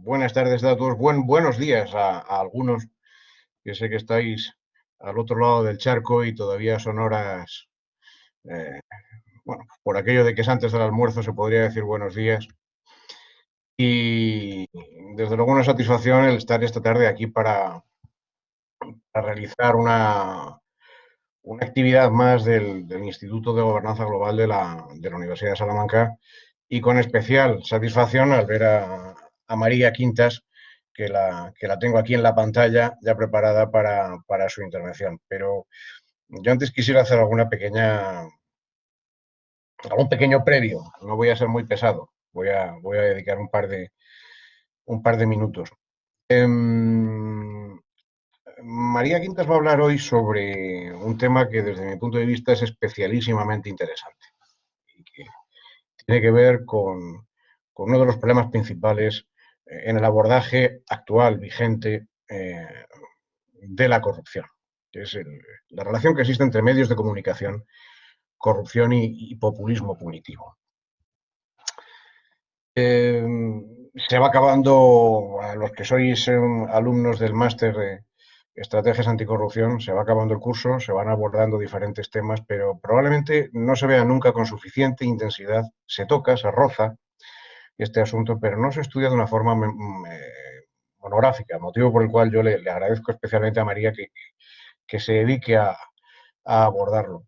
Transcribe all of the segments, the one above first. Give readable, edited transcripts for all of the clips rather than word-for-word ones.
Buenas tardes a todos, buenos días a algunos que sé que estáis al otro lado del charco y todavía son horas, eh, bueno, por aquello de que es antes del almuerzo se podría decir buenos días. Y desde luego una satisfacción el estar esta tarde aquí para realizar una actividad más del Instituto de Gobernanza Global de la Universidad de Salamanca y con especial satisfacción al ver a María Quintas, que la tengo aquí en la pantalla ya preparada para su intervención. Pero yo antes quisiera hacer algún pequeño previo. No voy a ser muy pesado. Voy a dedicar un par de minutos. Em, María Quintas va a hablar hoy sobre un tema que desde mi punto de vista es especialísimamente interesante y que tiene que ver con uno de los problemas principales en el abordaje actual, vigente, de la corrupción, que es la relación que existe entre medios de comunicación, corrupción y populismo punitivo. Eh, Se va acabando, a los que sois alumnos del máster de Estrategias Anticorrupción, se va acabando el curso, se van abordando diferentes temas, pero probablemente no se vea nunca con suficiente intensidad. Se toca, se roza este asunto, pero no se estudia de una forma monográfica, motivo por el cual yo le agradezco especialmente a María que se dedique a abordarlo.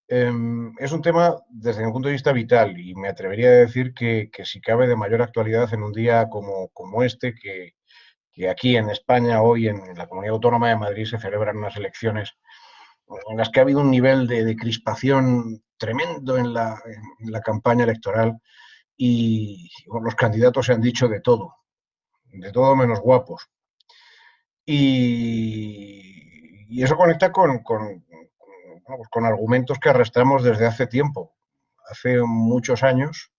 Es un tema, desde mi punto de vista, vital y me atrevería a decir que si cabe de mayor actualidad en un día como este, que aquí en España, hoy en la Comunidad Autónoma de Madrid, se celebran unas elecciones en las que ha habido un nivel de crispación tremendo en la campaña electoral y bueno, los candidatos se han dicho de todo menos guapos. Y eso conecta vamos, con argumentos que arrastramos desde hace tiempo, hace muchos años,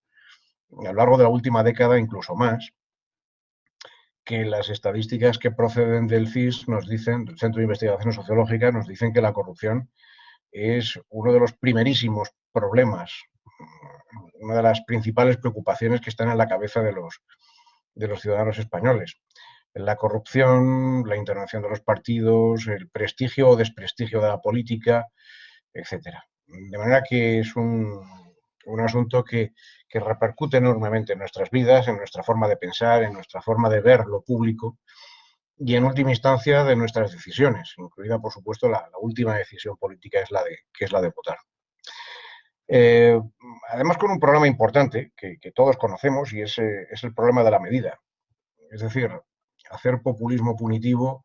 a lo largo de la última década incluso más, que las estadísticas que proceden del CIS nos dicen, del Centro de Investigaciones Sociológicas, nos dicen que la corrupción es uno de los primerísimos problemas, una de las principales preocupaciones que están en la cabeza de los ciudadanos españoles. La corrupción, la intervención de los partidos, el prestigio o desprestigio de la política, etcétera. De manera que es un asunto que repercute enormemente en nuestras vidas, en nuestra forma de pensar, en nuestra forma de ver lo público y en última instancia de nuestras decisiones, incluida por supuesto la última decisión política que es la de votar. Eh, Además con un problema importante que todos conocemos y es el problema de la medida. Es decir, hacer populismo punitivo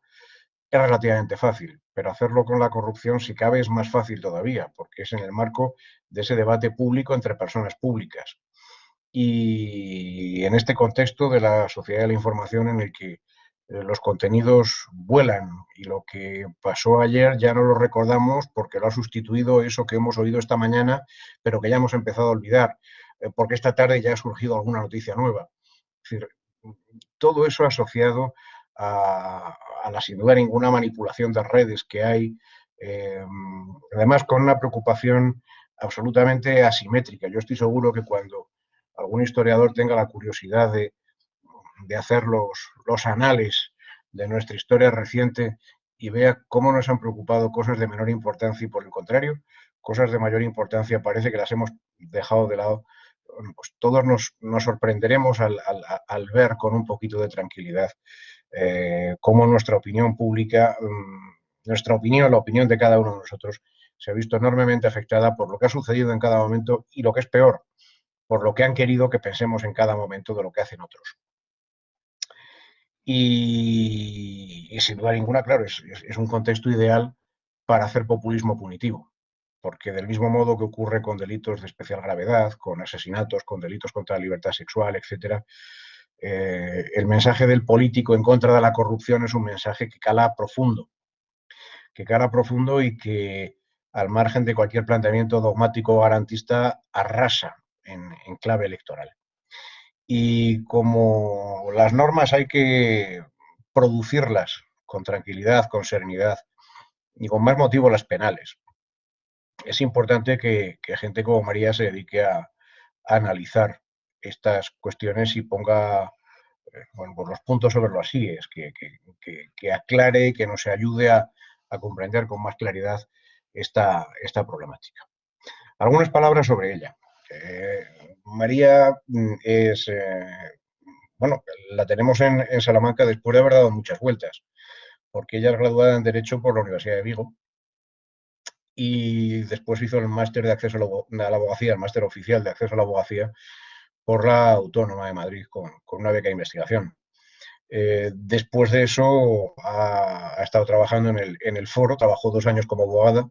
es relativamente fácil, pero hacerlo con la corrupción, si cabe, es más fácil todavía, porque es en el marco de ese debate público entre personas públicas. Y en este contexto de la sociedad de la información en el que los contenidos vuelan y lo que pasó ayer ya no lo recordamos porque lo ha sustituido eso que hemos oído esta mañana, pero que ya hemos empezado a olvidar, porque esta tarde ya ha surgido alguna noticia nueva. Es decir, todo eso asociado a la sin duda ninguna manipulación de redes que hay, eh, además con una preocupación absolutamente asimétrica. Yo estoy seguro que cuando algún historiador tenga la curiosidad de hacer los anales de nuestra historia reciente y vea cómo nos han preocupado cosas de menor importancia y por el contrario, cosas de mayor importancia parece que las hemos dejado de lado, pues todos nos sorprenderemos al ver con un poquito de tranquilidad cómo nuestra opinión pública, nuestra opinión, la opinión de cada uno de nosotros, se ha visto enormemente afectada por lo que ha sucedido en cada momento y lo que es peor, por lo que han querido que pensemos en cada momento de lo que hacen otros. Y sin duda ninguna, claro, es un contexto ideal para hacer populismo punitivo, porque del mismo modo que ocurre con delitos de especial gravedad, con asesinatos, con delitos contra la libertad sexual, etcétera, el mensaje del político en contra de la corrupción es un mensaje que cala profundo y que, al margen de cualquier planteamiento dogmático o garantista, arrasa en clave electoral. Y como las normas hay que producirlas con tranquilidad, con serenidad y con más motivo las penales, es importante que gente como María se dedique a analizar estas cuestiones y ponga bueno, pues los puntos sobre las íes, que aclare, que nos ayude a comprender con más claridad esta problemática. Algunas palabras sobre ella. María es, bueno, la tenemos en Salamanca después de haber dado muchas vueltas, porque ella es graduada en Derecho por la Universidad de Vigo y después hizo el máster de acceso a la abogacía, el máster oficial de acceso a la abogacía por la Autónoma de Madrid con una beca de investigación. Después de eso ha estado trabajando en el foro, trabajó 2 años como abogada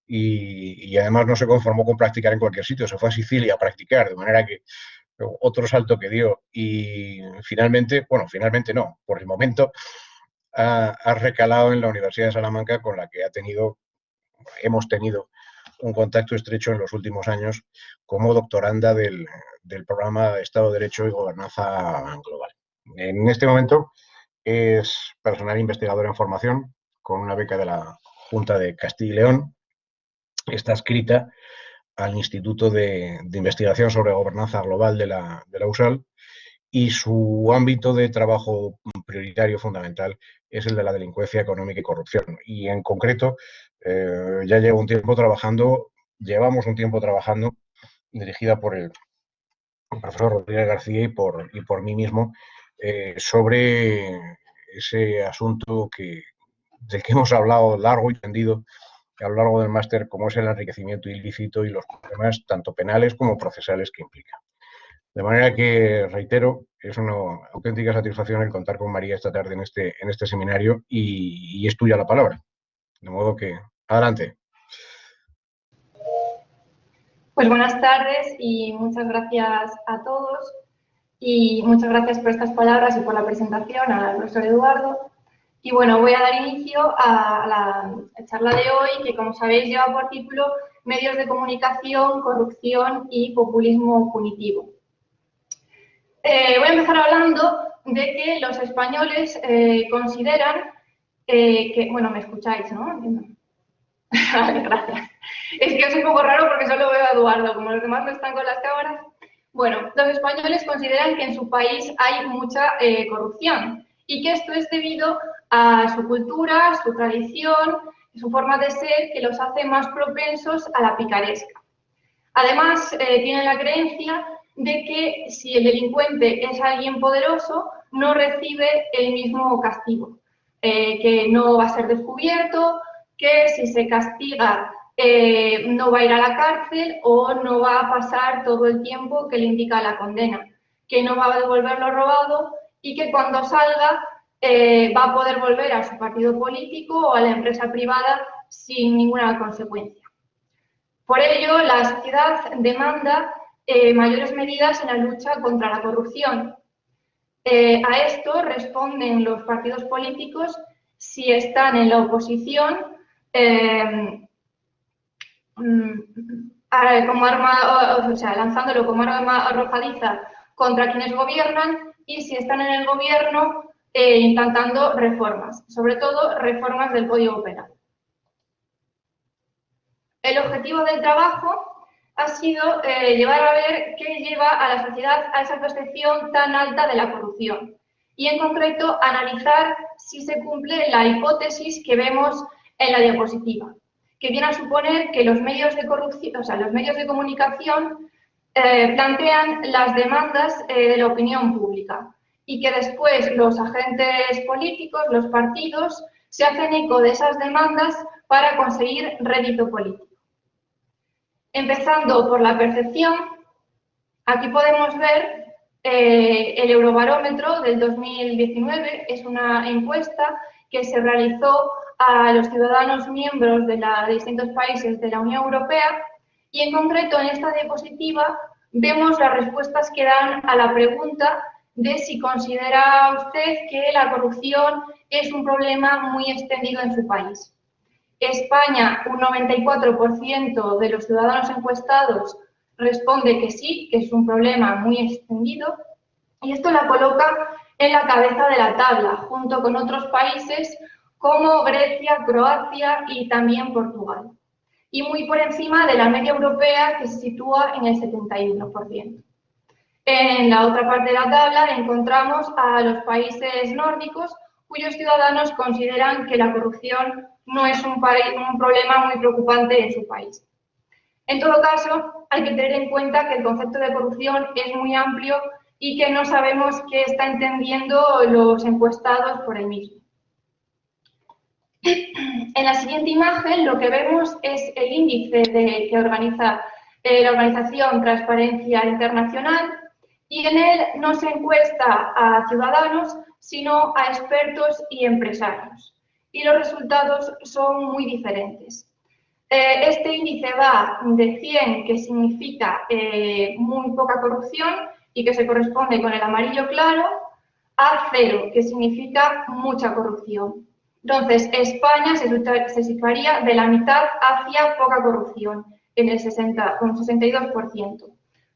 y además no se conformó con practicar en cualquier sitio, se fue a Sicilia a practicar, de manera que otro salto que dio y finalmente, bueno, finalmente no, por el momento ha recalado en la Universidad de Salamanca con la que hemos tenido un contacto estrecho en los últimos años como doctoranda del programa Estado de Derecho y Gobernanza Global. En este momento es personal investigador en formación con una beca de la Junta de Castilla y León. Está adscrita al Instituto de Investigación sobre Gobernanza Global de la USAL y su ámbito de trabajo prioritario fundamental es el de la delincuencia económica y corrupción. Y en concreto, ya llevamos un tiempo trabajando, dirigida por el profesor Rodríguez García y por mí mismo, sobre ese asunto del que hemos hablado largo y tendido a lo largo del máster, como es el enriquecimiento ilícito y los problemas tanto penales como procesales que implica. De manera que, reitero, es una auténtica satisfacción el contar con María esta tarde en este seminario y es tuya la palabra. De modo que, adelante. Pues buenas tardes y muchas gracias a todos y muchas gracias por estas palabras y por la presentación al profesor Eduardo. Y bueno, voy a dar inicio a la charla de hoy, que como sabéis lleva por título Medios de comunicación, corrupción y populismo punitivo. Voy a empezar hablando de que los españoles consideran que, bueno, me escucháis, ¿no? Vale, gracias. Es que es un poco raro porque solo veo a Eduardo, como los demás no están con las cámaras. Bueno, los españoles consideran que en su país hay mucha corrupción y que esto es debido a su cultura, su tradición, su forma de ser, que los hace más propensos a la picaresca. Además, tienen la creencia de que si el delincuente es alguien poderoso, no recibe el mismo castigo, que no va a ser descubierto, que si se castiga no va a ir a la cárcel o no va a pasar todo el tiempo que le indica la condena, que no va a devolver lo robado y que cuando salga va a poder volver a su partido político o a la empresa privada sin ninguna consecuencia. Por ello, la sociedad demanda mayores medidas en la lucha contra la corrupción. A esto responden los partidos políticos si están en la oposición lanzándolo como arma arrojadiza contra quienes gobiernan y si están en el gobierno implantando reformas, sobre todo reformas del Código Penal. El objetivo del trabajo ha sido llevar a ver qué lleva a la sociedad a esa percepción tan alta de la corrupción y, en concreto, analizar si se cumple la hipótesis que vemos en la diapositiva, que viene a suponer que los medios de corrupción, los medios de comunicación plantean las demandas de la opinión pública y que después los agentes políticos, los partidos, se hacen eco de esas demandas para conseguir rédito político. Empezando por la percepción, aquí podemos ver el Eurobarómetro del 2019, es una encuesta que se realizó a los ciudadanos miembros de distintos países de la Unión Europea y en concreto en esta diapositiva vemos las respuestas que dan a la pregunta de si considera usted que la corrupción es un problema muy extendido en su país. España, un 94% de los ciudadanos encuestados responde que sí, que es un problema muy extendido, y esto la coloca en la cabeza de la tabla, junto con otros países como Grecia, Croacia y también Portugal, y muy por encima de la media europea que se sitúa en el 71%. En la otra parte de la tabla encontramos a los países nórdicos cuyos ciudadanos consideran que la corrupción no es un problema muy preocupante en su país. En todo caso, hay que tener en cuenta que el concepto de corrupción es muy amplio y que no sabemos qué están entendiendo los encuestados por el mismo. En la siguiente imagen lo que vemos es el índice que organiza la organización Transparencia Internacional, y en él no se encuesta a ciudadanos, sino a expertos y empresarios. Y los resultados son muy diferentes. Este índice va de 100, que significa muy poca corrupción y que se corresponde con el amarillo claro, a 0, que significa mucha corrupción. Entonces, España se situaría de la mitad hacia poca corrupción, con un 62%,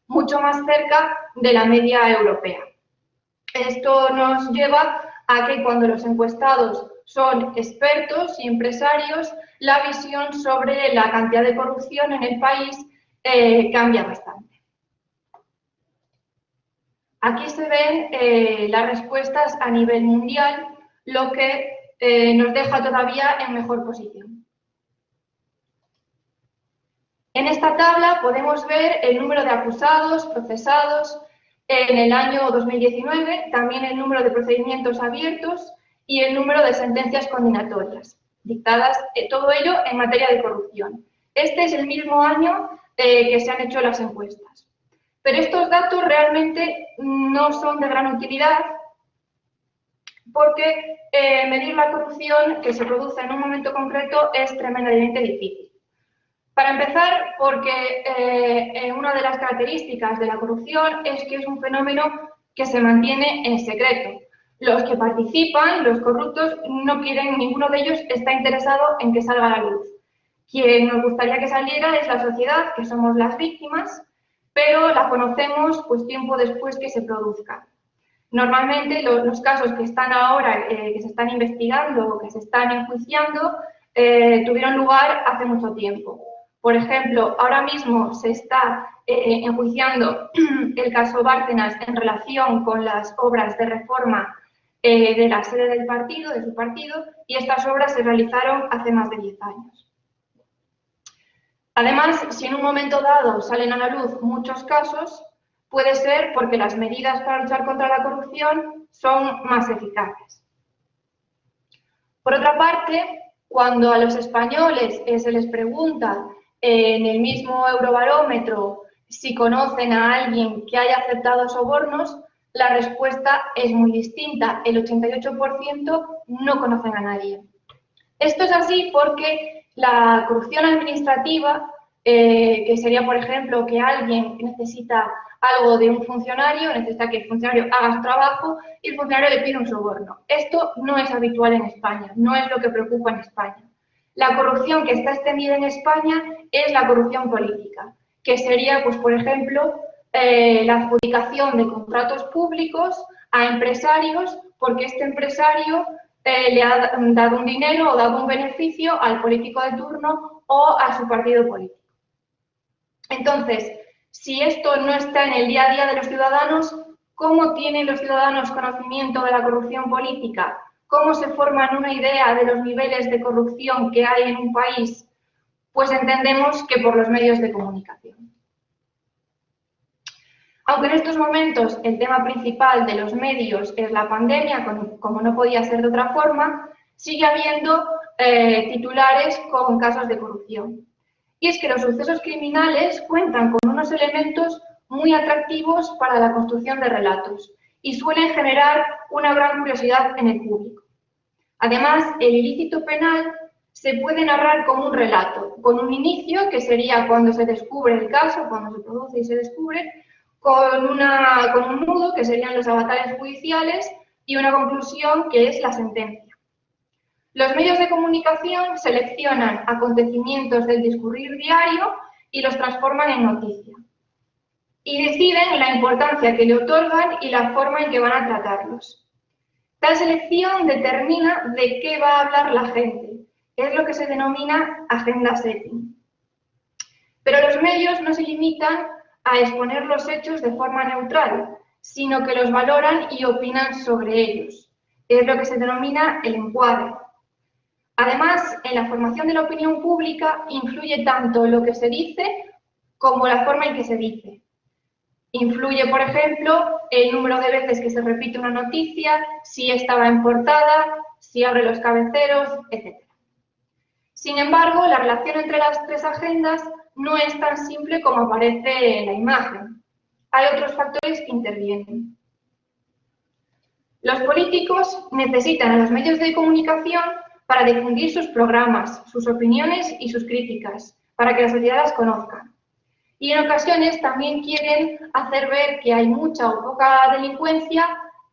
mucho más cerca de la media europea. Esto nos lleva a que cuando los encuestados son expertos y empresarios, la visión sobre la cantidad de corrupción en el país cambia bastante. Aquí se ven las respuestas a nivel mundial, lo que nos deja todavía en mejor posición. En esta tabla podemos ver el número de acusados, procesados en el año 2019, también el número de procedimientos abiertos y el número de sentencias condenatorias dictadas, todo ello en materia de corrupción. Este es el mismo año que se han hecho las encuestas. Pero estos datos realmente no son de gran utilidad porque medir la corrupción que se produce en un momento concreto es tremendamente difícil. Para empezar, porque una de las características de la corrupción es que es un fenómeno que se mantiene en secreto. Los que participan, los corruptos, no quieren, ninguno de ellos está interesado en que salga a la luz. Quien nos gustaría que saliera es la sociedad, que somos las víctimas, pero la conocemos pues tiempo después que se produzca. Normalmente los casos que están ahora, que se están investigando o que se están enjuiciando, tuvieron lugar hace mucho tiempo. Por ejemplo, ahora mismo se está enjuiciando el caso Bárcenas en relación con las obras de reforma de la sede del partido, de su partido, y estas obras se realizaron hace más de 10 años. Además, si en un momento dado salen a la luz muchos casos, puede ser porque las medidas para luchar contra la corrupción son más eficaces. Por otra parte, cuando a los españoles se les pregunta en el mismo Eurobarómetro si conocen a alguien que haya aceptado sobornos, la respuesta es muy distinta. El 88% no conocen a nadie. Esto es así porque la corrupción administrativa, que sería, por ejemplo, que alguien necesita algo de un funcionario, necesita que el funcionario haga su trabajo y el funcionario le pide un soborno. Esto no es habitual en España, no es lo que preocupa en España. La corrupción que está extendida en España es la corrupción política, que sería, pues, por ejemplo, la adjudicación de contratos públicos a empresarios porque este empresario le ha dado un dinero o dado un beneficio al político de turno o a su partido político. Entonces, si esto no está en el día a día de los ciudadanos, ¿cómo tienen los ciudadanos conocimiento de la corrupción política? ¿Cómo se forman una idea de los niveles de corrupción que hay en un país? Pues entendemos que por los medios de comunicación. Aunque en estos momentos el tema principal de los medios es la pandemia, como no podía ser de otra forma, sigue habiendo titulares con casos de corrupción. Y es que los sucesos criminales cuentan con unos elementos muy atractivos para la construcción de relatos y suelen generar una gran curiosidad en el público. Además, el ilícito penal se puede narrar como un relato, con un inicio, que sería cuando se descubre el caso, cuando se produce y se descubre, con un nudo, que serían los avatares judiciales, y una conclusión, que es la sentencia. Los medios de comunicación seleccionan acontecimientos del discurrir diario y los transforman en noticia. Y deciden la importancia que le otorgan y la forma en que van a tratarlos. Tal selección determina de qué va a hablar la gente. Es lo que se denomina agenda setting. Pero los medios no se limitan a exponer los hechos de forma neutral, sino que los valoran y opinan sobre ellos. Es lo que se denomina el encuadre. Además, en la formación de la opinión pública influye tanto lo que se dice como la forma en que se dice. Influye, por ejemplo, el número de veces que se repite una noticia, si estaba en portada, si abre los cabeceros, etc. Sin embargo, la relación entre las tres agendas no es tan simple como aparece en la imagen. Hay otros factores que intervienen. Los políticos necesitan a los medios de comunicación para difundir sus programas, sus opiniones y sus críticas, para que la sociedad las conozca. Y en ocasiones también quieren hacer ver que hay mucha o poca delincuencia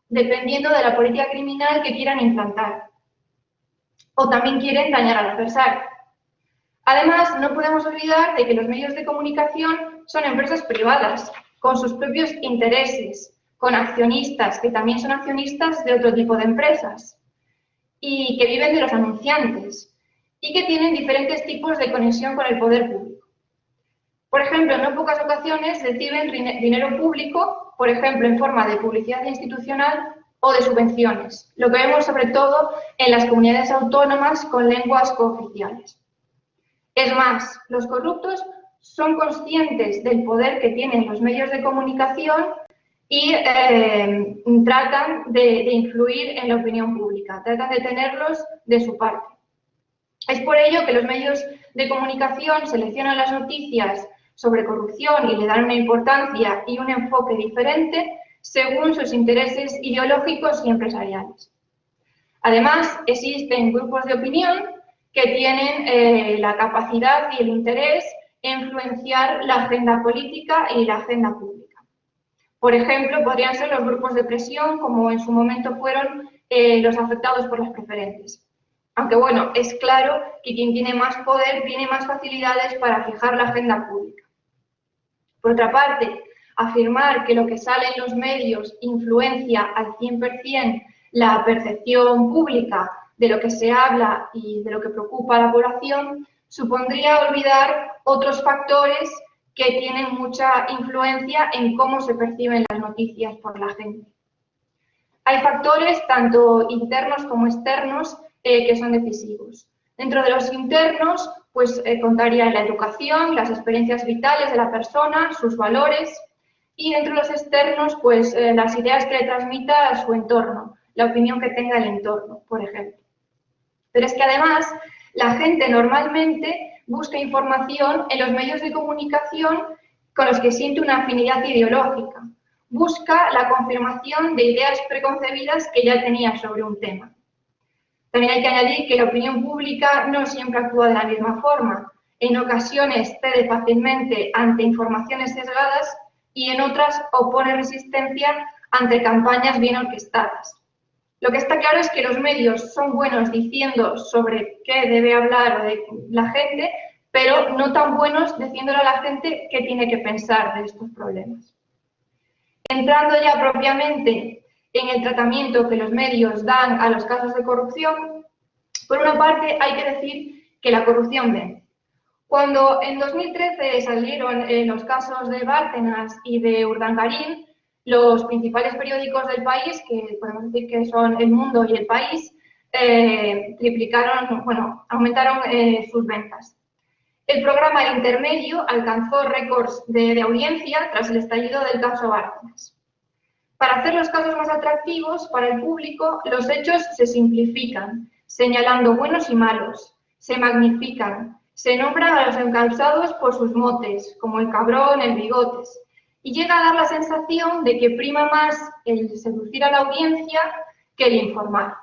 dependiendo de la política criminal que quieran implantar. O también quieren dañar al adversario. Además, no podemos olvidar de que los medios de comunicación son empresas privadas, con sus propios intereses, con accionistas, que también son accionistas de otro tipo de empresas, y que viven de los anunciantes, y que tienen diferentes tipos de conexión con el poder público. Por ejemplo, en no pocas ocasiones reciben dinero público, por ejemplo, en forma de publicidad institucional o de subvenciones, lo que vemos sobre todo en las comunidades autónomas con lenguas cooficiales. Es más, los corruptos son conscientes del poder que tienen los medios de comunicación y tratan de influir en la opinión pública, tratan de tenerlos de su parte. Es por ello que los medios de comunicación seleccionan las noticias sobre corrupción y le dan una importancia y un enfoque diferente según sus intereses ideológicos y empresariales. Además, existen grupos de opinión que tienen la capacidad y el interés en influenciar la agenda política y la agenda pública. Por ejemplo, podrían ser los grupos de presión, como en su momento fueron los afectados por las preferentes. Aunque bueno, es claro que quien tiene más poder tiene más facilidades para fijar la agenda pública. Por otra parte, afirmar que lo que sale en los medios influencia al 100% la percepción pública de lo que se habla y de lo que preocupa a la población supondría olvidar otros factores que tienen mucha influencia en cómo se perciben las noticias por la gente. Hay factores tanto internos como externos que son decisivos. Dentro de los internos, pues contaría la educación, las experiencias vitales de la persona, sus valores, y dentro de los externos, pues las ideas que le transmita a su entorno, la opinión que tenga el entorno, por ejemplo. Pero es que además la gente normalmente busca información en los medios de comunicación con los que siente una afinidad ideológica. Busca la confirmación de ideas preconcebidas que ya tenía sobre un tema. También hay que añadir que la opinión pública no siempre actúa de la misma forma. En ocasiones cede fácilmente ante informaciones sesgadas y en otras opone resistencia ante campañas bien orquestadas. Lo que está claro es que los medios son buenos diciendo sobre qué debe hablar la gente, pero no tan buenos diciéndole a la gente qué tiene que pensar de estos problemas. Entrando ya propiamente en el tratamiento que los medios dan a los casos de corrupción, por una parte hay que decir que la corrupción vende. Cuando en 2013 salieron los casos de Bárcenas y de Urdangarín, los principales periódicos del país, que podemos decir que son El Mundo y El País, aumentaron sus ventas. El programa El Intermedio alcanzó récords de audiencia tras el estallido del caso Bárcenas. Para hacer los casos más atractivos para el público, los hechos se simplifican, señalando buenos y malos, se magnifican, se nombran a los encausados por sus motes, como el cabrón, el bigotes, y llega a dar la sensación de que prima más el seducir a la audiencia que el informar.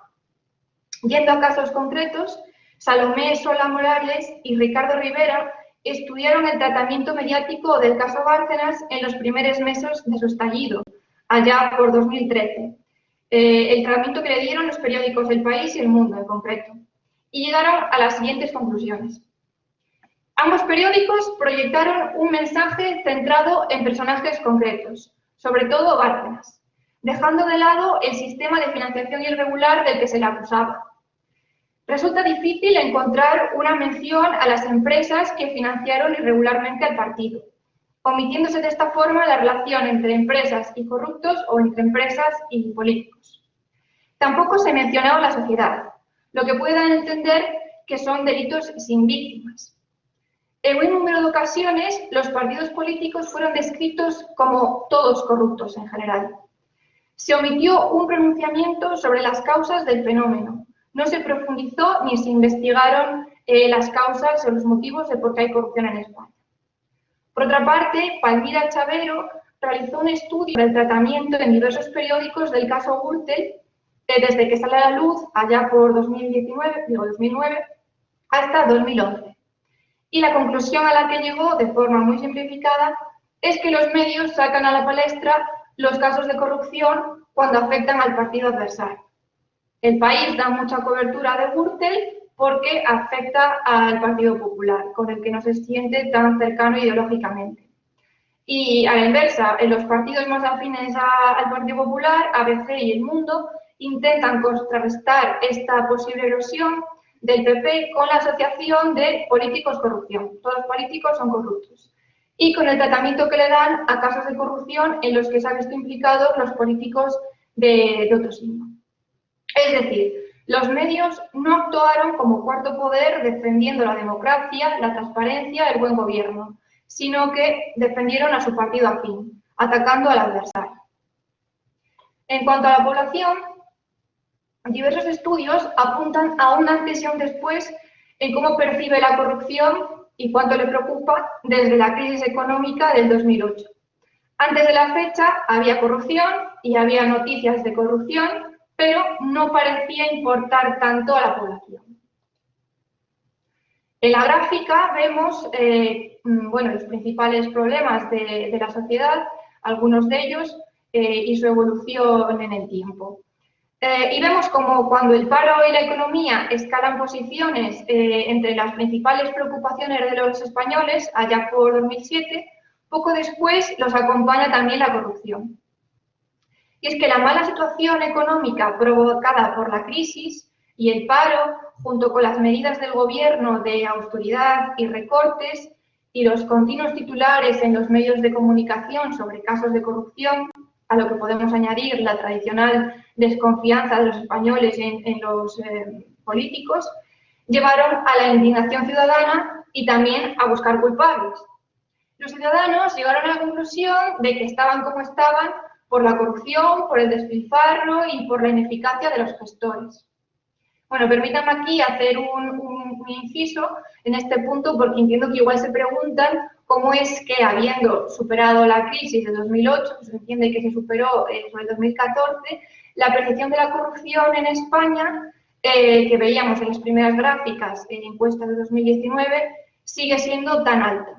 Yendo a casos concretos, Salomé Solá Morales y Ricardo Rivera estudiaron el tratamiento mediático del caso Bárcenas en los primeros meses de su estallido, allá por 2013. El tratamiento que le dieron los periódicos del País y El Mundo en concreto. Y llegaron a las siguientes conclusiones. Ambos periódicos proyectaron un mensaje centrado en personajes concretos, sobre todo Bárcenas, dejando de lado el sistema de financiación irregular del que se le acusaba. Resulta difícil encontrar una mención a las empresas que financiaron irregularmente al partido. omitiéndose de esta forma la relación entre empresas y corruptos o entre empresas y políticos. Tampoco se mencionaba la sociedad, lo que puede dar a entender que son delitos sin víctimas. En buen número de ocasiones, los partidos políticos fueron descritos como todos corruptos en general. Se omitió un pronunciamiento sobre las causas del fenómeno. No se profundizó ni se investigaron las causas o los motivos de por qué hay corrupción en España. Por otra parte, Palmira Chavero realizó un estudio sobre el tratamiento en diversos periódicos del caso Gürtel, desde que sale a la luz, allá por 2009, hasta 2011. Y la conclusión a la que llegó, de forma muy simplificada, es que los medios sacan a la palestra los casos de corrupción cuando afectan al partido adversario. El País da mucha cobertura de Gürtel porque afecta al Partido Popular, con el que no se siente tan cercano ideológicamente. Y a la inversa, en los partidos más afines al Partido Popular, ABC y El Mundo, intentan contrarrestar esta posible erosión del PP con la asociación de políticos-corrupción. Todos los políticos son corruptos. Y con el tratamiento que le dan a casos de corrupción en los que se han visto implicados los políticos de otro signo. Es decir, los medios no actuaron como cuarto poder defendiendo la democracia, la transparencia, el buen gobierno, sino que defendieron a su partido afín, atacando al adversario. En cuanto a la población, diversos estudios apuntan a un antes y un después en cómo percibe la corrupción y cuánto le preocupa desde la crisis económica del 2008. Antes de la fecha había corrupción y había noticias de corrupción, pero no parecía importar tanto a la población. En la gráfica vemos los principales problemas de la sociedad, algunos de ellos, y su evolución en el tiempo. Y vemos como cuando el paro y la economía escalan posiciones entre las principales preocupaciones de los españoles, allá por 2007, poco después los acompaña también la corrupción. Y es que la mala situación económica provocada por la crisis y el paro, junto con las medidas del gobierno de austeridad y recortes y los continuos titulares en los medios de comunicación sobre casos de corrupción, a lo que podemos añadir la tradicional desconfianza de los españoles en los políticos, llevaron a la indignación ciudadana y también a buscar culpables. Los ciudadanos llegaron a la conclusión de que estaban como estaban por la corrupción, por el despilfarro y por la ineficacia de los gestores. Bueno, permítanme aquí hacer un inciso en este punto porque entiendo que igual se preguntan cómo es que, habiendo superado la crisis de 2008, pues se entiende que se superó sobre el 2014, la percepción de la corrupción en España, que veíamos en las primeras gráficas en encuestas de 2019, sigue siendo tan alta.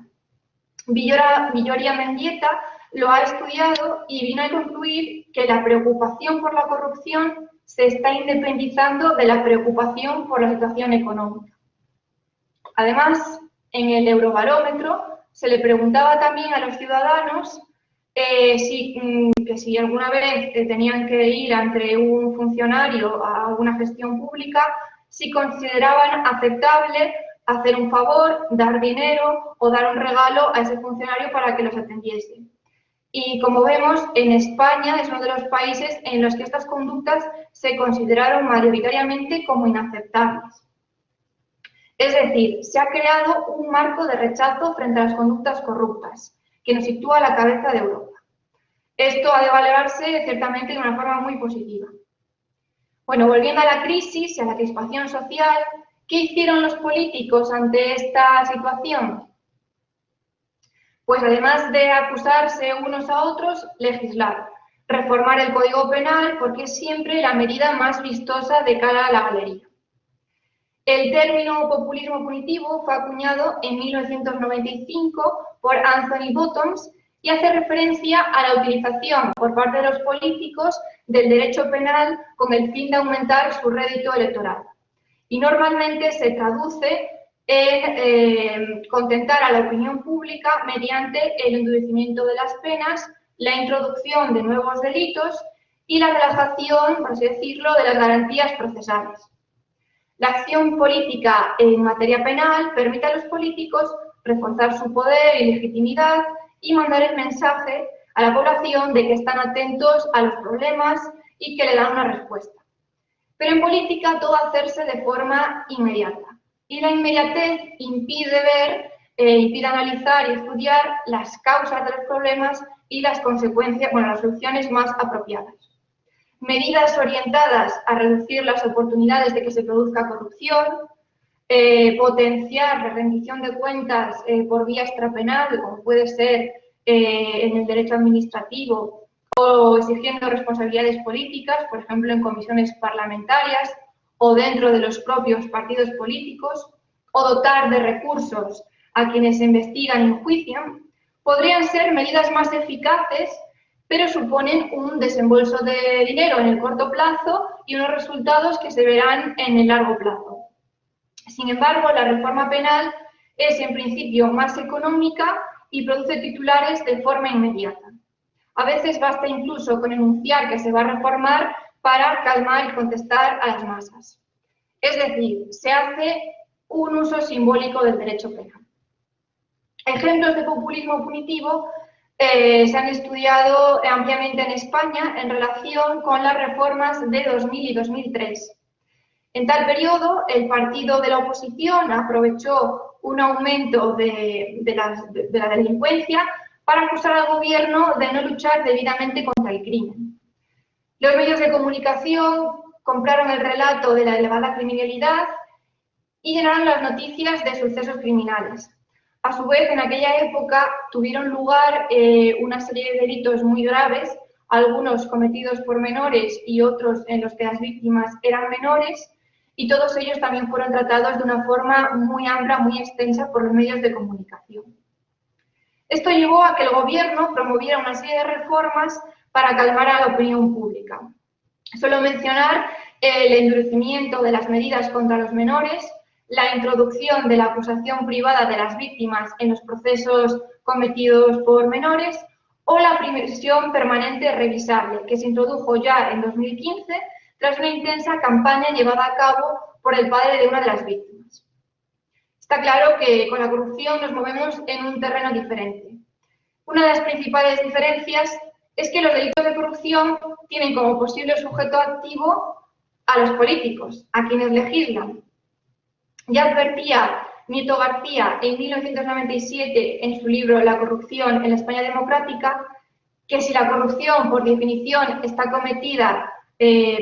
Villoria Mendieta lo ha estudiado y vino a concluir que la preocupación por la corrupción se está independizando de la preocupación por la situación económica. Además, en el Eurobarómetro se le preguntaba también a los ciudadanos si alguna vez tenían que ir ante un funcionario a alguna gestión pública, si consideraban aceptable hacer un favor, dar dinero o dar un regalo a ese funcionario para que los atendiese. Y como vemos, en España es uno de los países en los que estas conductas se consideraron mayoritariamente como inaceptables. Es decir, se ha creado un marco de rechazo frente a las conductas corruptas, que nos sitúa a la cabeza de Europa. Esto ha de valorarse ciertamente de una forma muy positiva. Bueno, volviendo a la crisis y a la crispación social, ¿qué hicieron los políticos ante esta situación? Pues además de acusarse unos a otros, legislar, reformar el Código Penal, porque es siempre la medida más vistosa de cara a la galería. El término populismo punitivo fue acuñado en 1995 por Anthony Bottoms y hace referencia a la utilización por parte de los políticos del derecho penal con el fin de aumentar su rédito electoral. Y normalmente se traduce en contentar a la opinión pública mediante el endurecimiento de las penas, la introducción de nuevos delitos y la relajación, por así decirlo, de las garantías procesales. La acción política en materia penal permite a los políticos reforzar su poder y legitimidad y mandar el mensaje a la población de que están atentos a los problemas y que le dan una respuesta. Pero en política todo hacerse de forma inmediata. Y la inmediatez impide ver, impide analizar y estudiar las causas de los problemas y las consecuencias, bueno, las soluciones más apropiadas. Medidas orientadas a reducir las oportunidades de que se produzca corrupción, potenciar la rendición de cuentas por vía extrapenal, como puede ser en el derecho administrativo, o exigiendo responsabilidades políticas, por ejemplo, en comisiones parlamentarias o dentro de los propios partidos políticos, o dotar de recursos a quienes investigan y enjuician, podrían ser medidas más eficaces, pero suponen un desembolso de dinero en el corto plazo y unos resultados que se verán en el largo plazo. Sin embargo, la reforma penal es en principio más económica y produce titulares de forma inmediata. A veces basta incluso con enunciar que se va a reformar para calmar y contestar a las masas. Es decir, se hace un uso simbólico del derecho penal. Ejemplos de populismo punitivo se han estudiado ampliamente en España en relación con las reformas de 2000 y 2003. En tal periodo, el partido de la oposición aprovechó un aumento de la delincuencia para acusar al gobierno de no luchar debidamente contra el crimen. Los medios de comunicación compraron el relato de la elevada criminalidad y llenaron las noticias de sucesos criminales. A su vez, en aquella época tuvieron lugar una serie de delitos muy graves, algunos cometidos por menores y otros en los que las víctimas eran menores, y todos ellos también fueron tratados de una forma muy amplia, muy extensa por los medios de comunicación. Esto llevó a que el gobierno promoviera una serie de reformas para calmar a la opinión pública. Solo mencionar el endurecimiento de las medidas contra los menores, la introducción de la acusación privada de las víctimas en los procesos cometidos por menores o la prisión permanente revisable, que se introdujo ya en 2015 tras una intensa campaña llevada a cabo por el padre de una de las víctimas. Está claro que con la corrupción nos movemos en un terreno diferente. Una de las principales diferencias es que los delitos de corrupción tienen como posible sujeto activo a los políticos, a quienes legislan. Ya advertía Nieto García en 1997 en su libro La corrupción en la España democrática que si la corrupción, por definición, está cometida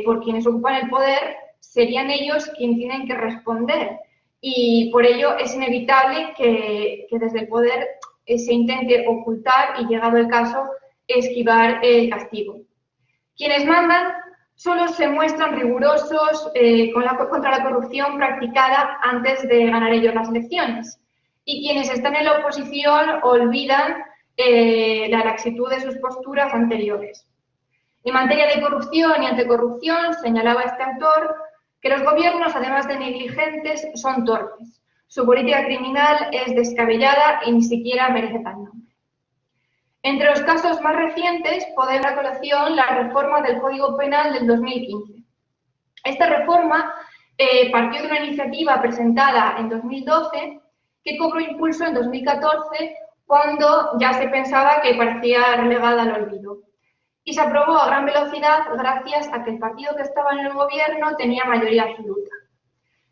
por quienes ocupan el poder, serían ellos quienes tienen que responder. Y por ello es inevitable que desde el poder se intente ocultar y, llegado el caso, esquivar el castigo. Quienes mandan solo se muestran rigurosos contra la corrupción practicada antes de ganar ellos las elecciones. Y quienes están en la oposición olvidan la laxitud de sus posturas anteriores. En materia de corrupción y anticorrupción, señalaba este autor, que los gobiernos, además de negligentes, son torpes. Su política criminal es descabellada y ni siquiera merece tal nombre. Entre los casos más recientes podemos a colación la reforma del Código Penal del 2015. Esta reforma partió de una iniciativa presentada en 2012 que cobró impulso en 2014 cuando ya se pensaba que parecía relegada al olvido. Y se aprobó a gran velocidad gracias a que el partido que estaba en el gobierno tenía mayoría absoluta.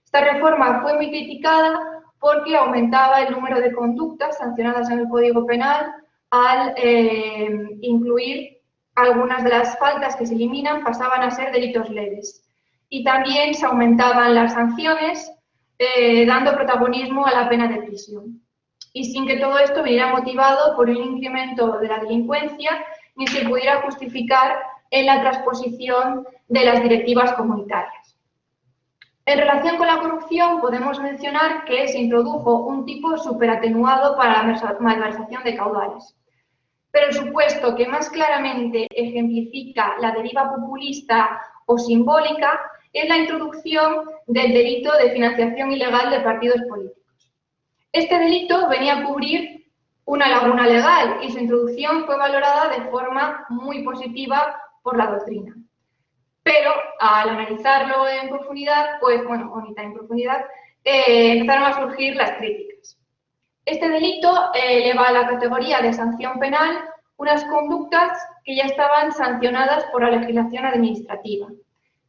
Esta reforma fue muy criticada porque aumentaba el número de conductas sancionadas en el Código Penal al incluir algunas de las faltas que se eliminan, pasaban a ser delitos leves. Y también se aumentaban las sanciones, dando protagonismo a la pena de prisión. Y sin que todo esto viniera motivado por un incremento de la delincuencia, ni se pudiera justificar en la transposición de las directivas comunitarias. En relación con la corrupción, podemos mencionar que se introdujo un tipo superatenuado para la malversación de caudales. Pero el supuesto que más claramente ejemplifica la deriva populista o simbólica es la introducción del delito de financiación ilegal de partidos políticos. Este delito venía a cubrir una laguna legal y su introducción fue valorada de forma muy positiva por la doctrina. Pero al analizarlo en profundidad, pues bueno, o ni tan en profundidad, empezaron a surgir las críticas. Este delito eleva a la categoría de sanción penal unas conductas que ya estaban sancionadas por la legislación administrativa,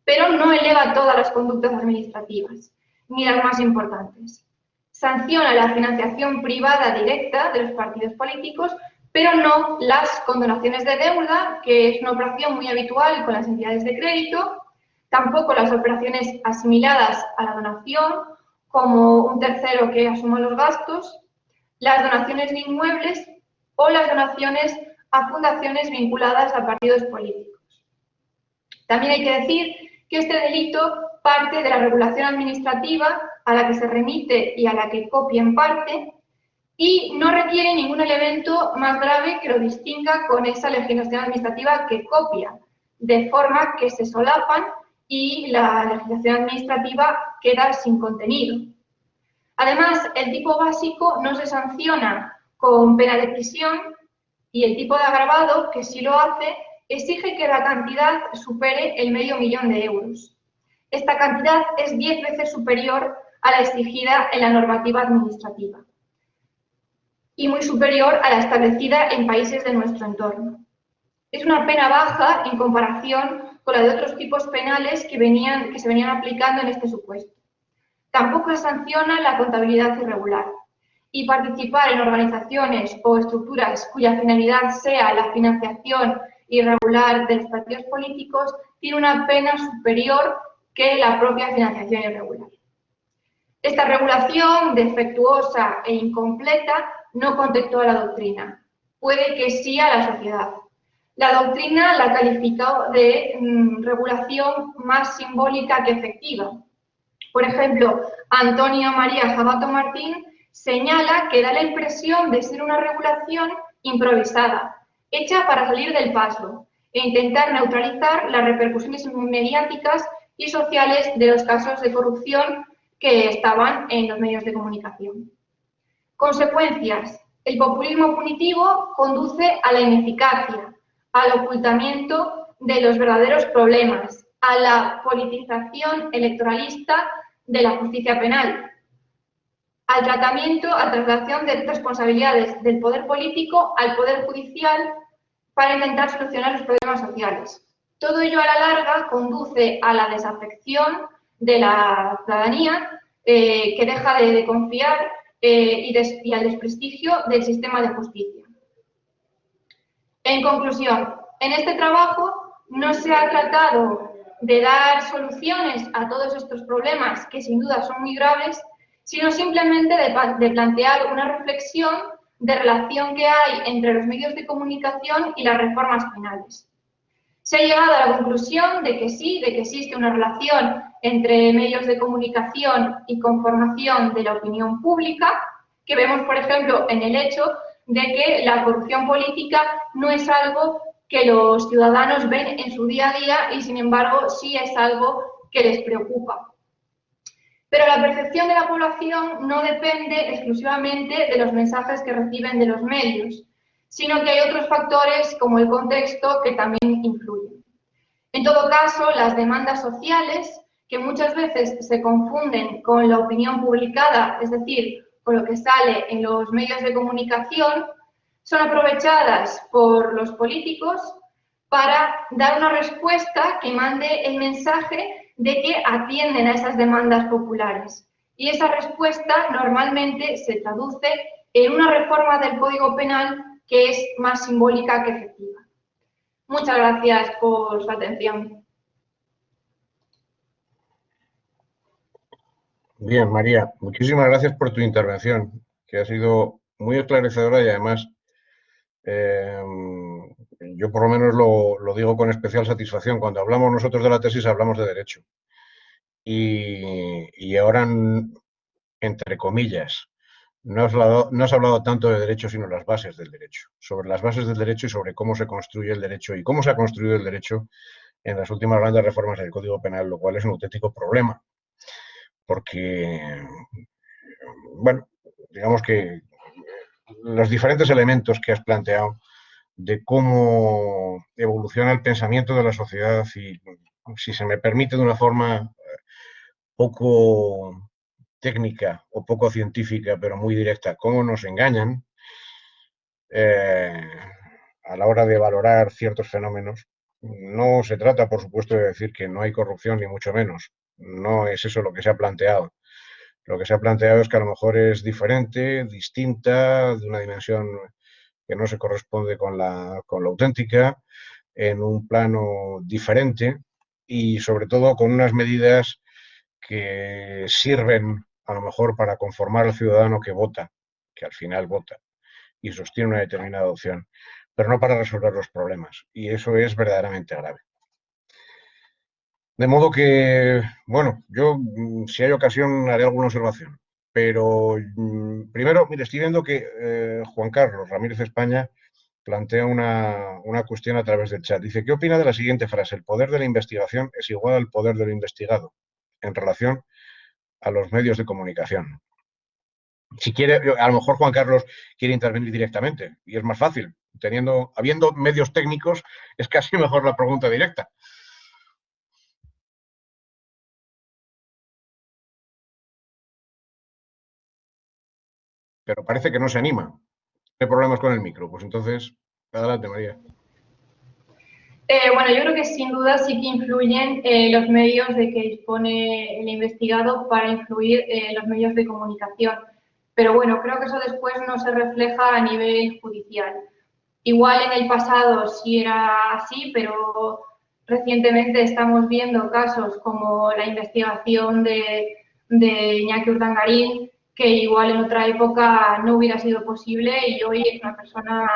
pero no eleva todas las conductas administrativas, ni las más importantes. Sanciona la financiación privada directa de los partidos políticos, pero no las condonaciones de deuda, que es una operación muy habitual con las entidades de crédito, tampoco las operaciones asimiladas a la donación, como un tercero que asuma los gastos, las donaciones de inmuebles o las donaciones a fundaciones vinculadas a partidos políticos. También hay que decir que este delito parte de la regulación administrativa a la que se remite y a la que copia en parte y no requiere ningún elemento más grave que lo distinga con esa legislación administrativa que copia, de forma que se solapan y la legislación administrativa queda sin contenido. Además, el tipo básico no se sanciona con pena de prisión y el tipo de agravado, que sí lo hace, exige que la cantidad supere el medio millón de euros. Esta cantidad es 10 veces superior a la exigida en la normativa administrativa y muy superior a la establecida en países de nuestro entorno. Es una pena baja en comparación con la de otros tipos penales que se venían aplicando en este supuesto. Tampoco se sanciona la contabilidad irregular y participar en organizaciones o estructuras cuya finalidad sea la financiación irregular de los partidos políticos tiene una pena superior que la propia financiación irregular. Esta regulación defectuosa e incompleta no contestó a la doctrina, puede que sí a la sociedad. La doctrina la calificó de regulación más simbólica que efectiva. Por ejemplo, Antonio María Jabato Martín señala que da la impresión de ser una regulación improvisada, hecha para salir del paso e intentar neutralizar las repercusiones mediáticas y sociales de los casos de corrupción que estaban en los medios de comunicación. Consecuencias. El populismo punitivo conduce a la ineficacia, al ocultamiento de los verdaderos problemas, a la politización electoralista de la justicia penal, al traslación de responsabilidades del poder político al poder judicial para intentar solucionar los problemas sociales. Todo ello a la larga conduce a la desafección de la ciudadanía que deja de confiar y al desprestigio del sistema de justicia. En conclusión, en este trabajo no se ha tratado de dar soluciones a todos estos problemas, que sin duda son muy graves, sino simplemente de plantear una reflexión de relación que hay entre los medios de comunicación y las reformas penales. Se ha llegado a la conclusión de que sí, de que existe una relación entre medios de comunicación y conformación de la opinión pública, que vemos, por ejemplo, en el hecho de que la corrupción política no es algo que los ciudadanos ven en su día a día y, sin embargo, sí es algo que les preocupa. Pero la percepción de la población no depende exclusivamente de los mensajes que reciben de los medios, sino que hay otros factores como el contexto que también influyen. En todo caso, las demandas sociales, que muchas veces se confunden con la opinión publicada, es decir, con lo que sale en los medios de comunicación, son aprovechadas por los políticos para dar una respuesta que mande el mensaje de que atienden a esas demandas populares. Y esa respuesta normalmente se traduce en una reforma del Código Penal que es más simbólica que efectiva. Muchas gracias por su atención. Bien, María, muchísimas gracias por tu intervención, que ha sido muy esclarecedora y además yo por lo menos lo digo con especial satisfacción. Cuando hablamos nosotros de la tesis hablamos de derecho. Y ahora, entre comillas, no has hablado tanto de derecho, sino las bases del derecho, sobre las bases del derecho y sobre cómo se construye el derecho y cómo se ha construido el derecho en las últimas grandes reformas del Código Penal, lo cual es un auténtico problema, porque, bueno, digamos que los diferentes elementos que has planteado de cómo evoluciona el pensamiento de la sociedad y, si se me permite de una forma poco técnica o poco científica, pero muy directa, cómo nos engañan a la hora de valorar ciertos fenómenos. No se trata, por supuesto, de decir que no hay corrupción, ni mucho menos. No es eso lo que se ha planteado. Lo que se ha planteado es que a lo mejor es diferente, distinta, de una dimensión que no se corresponde con la auténtica, en un plano diferente y sobre todo con unas medidas que sirven a lo mejor para conformar al ciudadano que vota, que al final vota y sostiene una determinada opción, pero no para resolver los problemas. Y eso es verdaderamente grave. De modo que, bueno, yo si hay ocasión haré alguna observación, pero primero, mire, estoy viendo que Juan Carlos Ramírez España plantea una cuestión a través del chat. Dice, ¿qué opina de la siguiente frase? El poder de la investigación es igual al poder del investigado en relación a los medios de comunicación. Si quiere, a lo mejor Juan Carlos quiere intervenir directamente y es más fácil. Habiendo medios técnicos, es casi mejor la pregunta directa. Pero parece que no se anima. Hay problemas con el micro. Pues entonces, adelante, María. Bueno, yo creo que sin duda sí que influyen los medios de que dispone el investigado para influir los medios de comunicación. Pero bueno, creo que eso después no se refleja a nivel judicial. Igual en el pasado sí era así, pero recientemente estamos viendo casos como la investigación de Iñaki Urdangarín, que igual en otra época no hubiera sido posible y hoy es una persona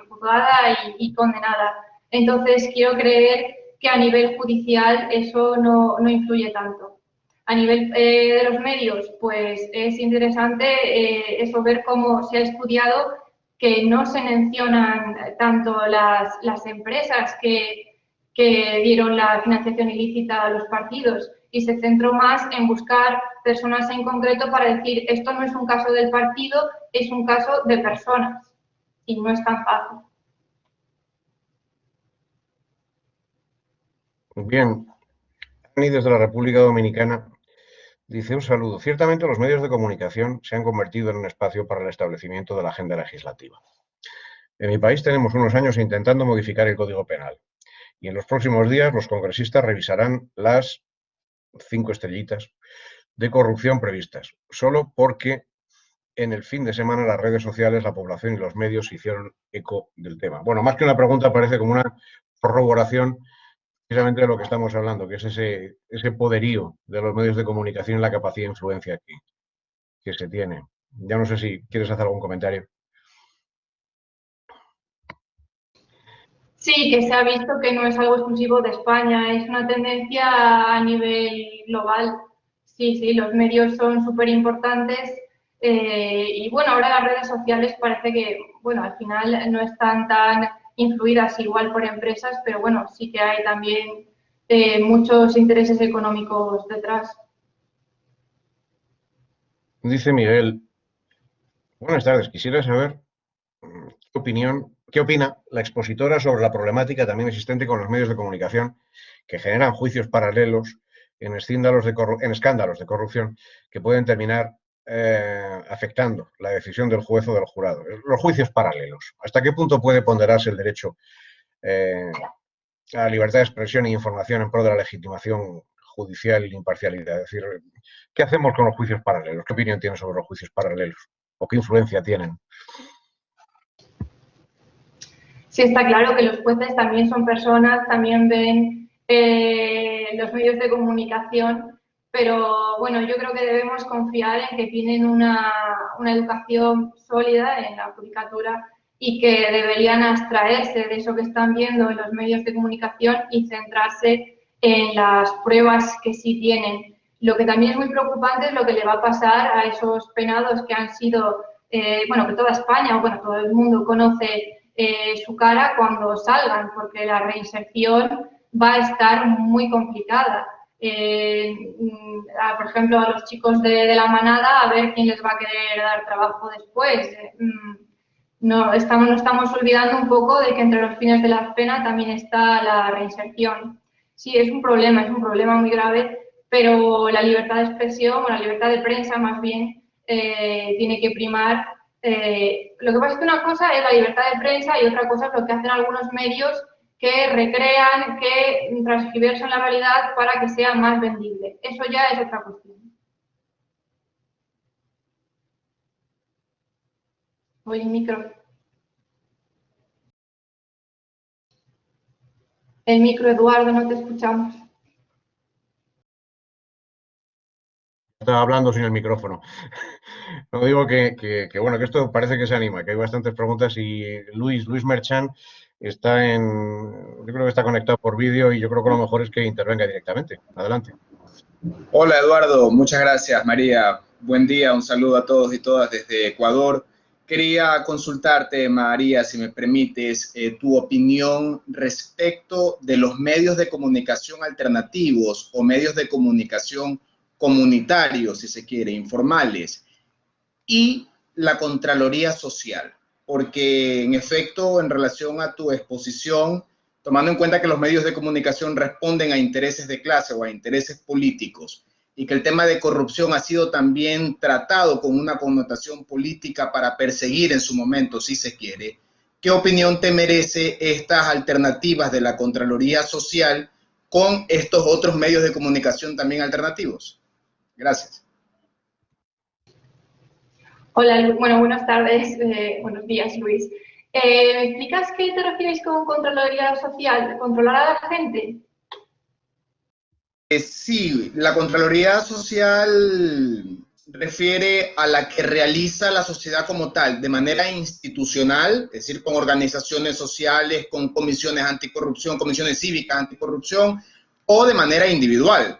juzgada y condenada. Entonces, quiero creer que a nivel judicial eso no influye tanto. A nivel de los medios, pues es interesante eso, ver cómo se ha estudiado que no se mencionan tanto las empresas que dieron la financiación ilícita a los partidos y se centró más en buscar personas en concreto para decir esto no es un caso del partido, es un caso de personas y no es tan fácil. Bien, Ani desde la República Dominicana dice un saludo. Ciertamente los medios de comunicación se han convertido en un espacio para el establecimiento de la agenda legislativa. En mi país tenemos unos años intentando modificar el Código Penal y en los próximos días los congresistas revisarán las 5 estrellitas de corrupción previstas, solo porque en el fin de semana las redes sociales, la población y los medios se hicieron eco del tema. Bueno, más que una pregunta, parece como una corroboración precisamente de lo que estamos hablando, que es ese poderío de los medios de comunicación y la capacidad de influencia que se tiene. Ya no sé si quieres hacer algún comentario. Sí, que se ha visto que no es algo exclusivo de España, es una tendencia a nivel global. Sí, sí, los medios son súper importantes y bueno, ahora las redes sociales parece que, bueno, al final no están tan influidas igual por empresas, pero bueno, sí que hay también muchos intereses económicos detrás. Dice Miguel, buenas tardes, quisiera saber qué opina la expositora sobre la problemática también existente con los medios de comunicación que generan juicios paralelos en escándalos de corrupción que pueden terminar afectando la decisión del juez o del jurado. Los juicios paralelos. ¿Hasta qué punto puede ponderarse el derecho a la libertad de expresión e información en pro de la legitimación judicial y la imparcialidad? Es decir, ¿qué hacemos con los juicios paralelos? ¿Qué opinión tiene sobre los juicios paralelos? ¿O qué influencia tienen? Sí, está claro que los jueces también son personas, también ven los medios de comunicación, pero bueno, yo creo que debemos confiar en que tienen una educación sólida en la judicatura y que deberían abstraerse de eso que están viendo en los medios de comunicación y centrarse en las pruebas que sí tienen. Lo que también es muy preocupante es lo que le va a pasar a esos penados que han sido, bueno, que toda España, o bueno, todo el mundo conoce su cara cuando salgan, porque la reinserción va a estar muy complicada. Por ejemplo, a los chicos de la manada, a ver quién les va a querer dar trabajo después. No estamos olvidando un poco de que entre los fines de la pena también está la reinserción. Sí, es un problema muy grave, pero la libertad de expresión o la libertad de prensa más bien tiene que primar. Lo que pasa es que una cosa es la libertad de prensa y otra cosa es lo que hacen algunos medios que recrean, que transgiversan la realidad para que sea más vendible. Eso ya es otra cuestión. Voy en micro. El micro, Eduardo, no te escuchamos. Estaba hablando sin el micrófono. No digo bueno, que esto parece que se anima, que hay bastantes preguntas y Luis Merchan yo creo que está conectado por vídeo y yo creo que lo mejor es que intervenga directamente. Adelante. Hola Eduardo, muchas gracias María. Buen día, un saludo a todos y todas desde Ecuador. Quería consultarte, María, si me permites, tu opinión respecto de los medios de comunicación alternativos o medios de comunicación comunitarios, si se quiere, informales, y la Contraloría Social. Porque, en efecto, en relación a tu exposición, tomando en cuenta que los medios de comunicación responden a intereses de clase o a intereses políticos, y que el tema de corrupción ha sido también tratado con una connotación política para perseguir en su momento, si se quiere, ¿qué opinión te merece estas alternativas de la Contraloría Social con estos otros medios de comunicación también alternativos? Gracias. Hola, bueno, buenas tardes, buenos días, Luis. ¿Me explicas qué te refieres con Contraloría Social? ¿Controlar a la gente? Sí, la Contraloría Social refiere a la que realiza la sociedad como tal, de manera institucional, es decir, con organizaciones sociales, con comisiones anticorrupción, comisiones cívicas anticorrupción, o de manera individual.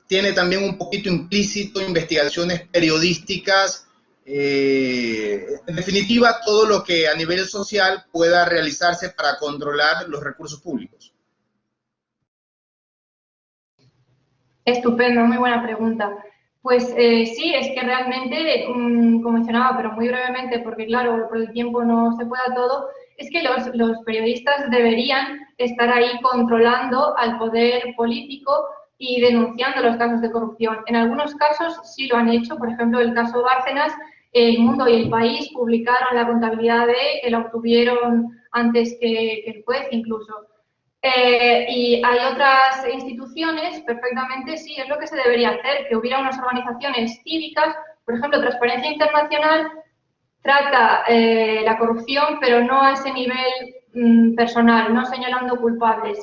Tiene también un poquito implícito investigaciones periodísticas, en definitiva, todo lo que a nivel social pueda realizarse para controlar los recursos públicos. Estupendo, muy buena pregunta. Pues sí, es que realmente, como mencionaba, pero muy brevemente, porque claro, por el tiempo no se pueda todo, es que los periodistas deberían estar ahí controlando al poder político y denunciando los casos de corrupción. En algunos casos sí lo han hecho, por ejemplo, el caso Bárcenas, El Mundo y El País publicaron la contabilidad que la obtuvieron antes que el juez incluso. Y hay otras instituciones, perfectamente, sí, es lo que se debería hacer, que hubiera unas organizaciones cívicas, por ejemplo, Transparencia Internacional trata la corrupción, pero no a ese nivel personal, no señalando culpables.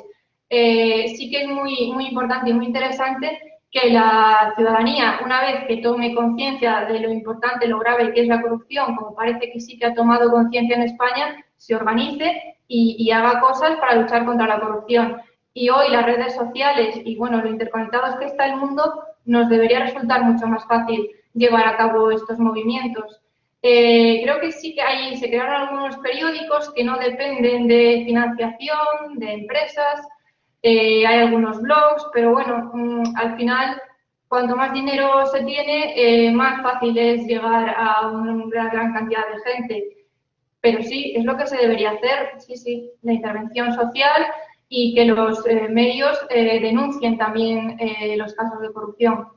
Sí que es muy importante y muy interesante que la ciudadanía, una vez que tome conciencia de lo importante, lo grave que es la corrupción, como parece que sí que ha tomado conciencia en España, se organice y haga cosas para luchar contra la corrupción. Y hoy las redes sociales y bueno, lo interconectados que está el mundo, nos debería resultar mucho más fácil llevar a cabo estos movimientos. Creo que sí que se crearon algunos periódicos que no dependen de financiación, de empresas, hay algunos blogs, pero bueno, al final, cuanto más dinero se tiene, más fácil es llegar a una gran cantidad de gente. Pero sí, es lo que se debería hacer, sí, la intervención social y que los medios denuncien también los casos de corrupción.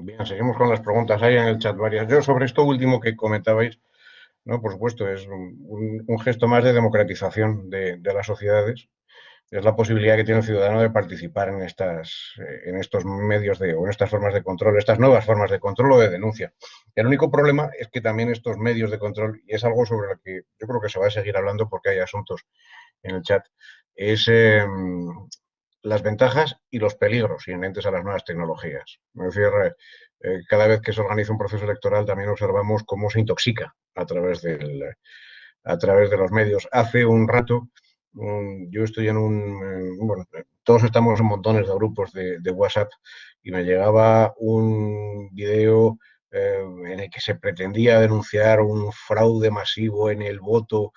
Bien, seguimos con las preguntas. Hay en el chat varias. Yo sobre esto último que comentabais, ¿no? Por supuesto, es un gesto más de democratización de las sociedades. Es la posibilidad que tiene el ciudadano de participar en estos medios o en estas formas de control, estas nuevas formas de control o de denuncia. El único problema es que también estos medios de control, y es algo sobre lo que yo creo que se va a seguir hablando porque hay asuntos en el chat, es las ventajas y los peligros inherentes a las nuevas tecnologías. Es decir, cada vez que se organiza un proceso electoral también observamos cómo se intoxica a través de los medios. Hace un rato yo estoy bueno, todos estamos en montones de grupos de WhatsApp y me llegaba un video en el que se pretendía denunciar un fraude masivo en el voto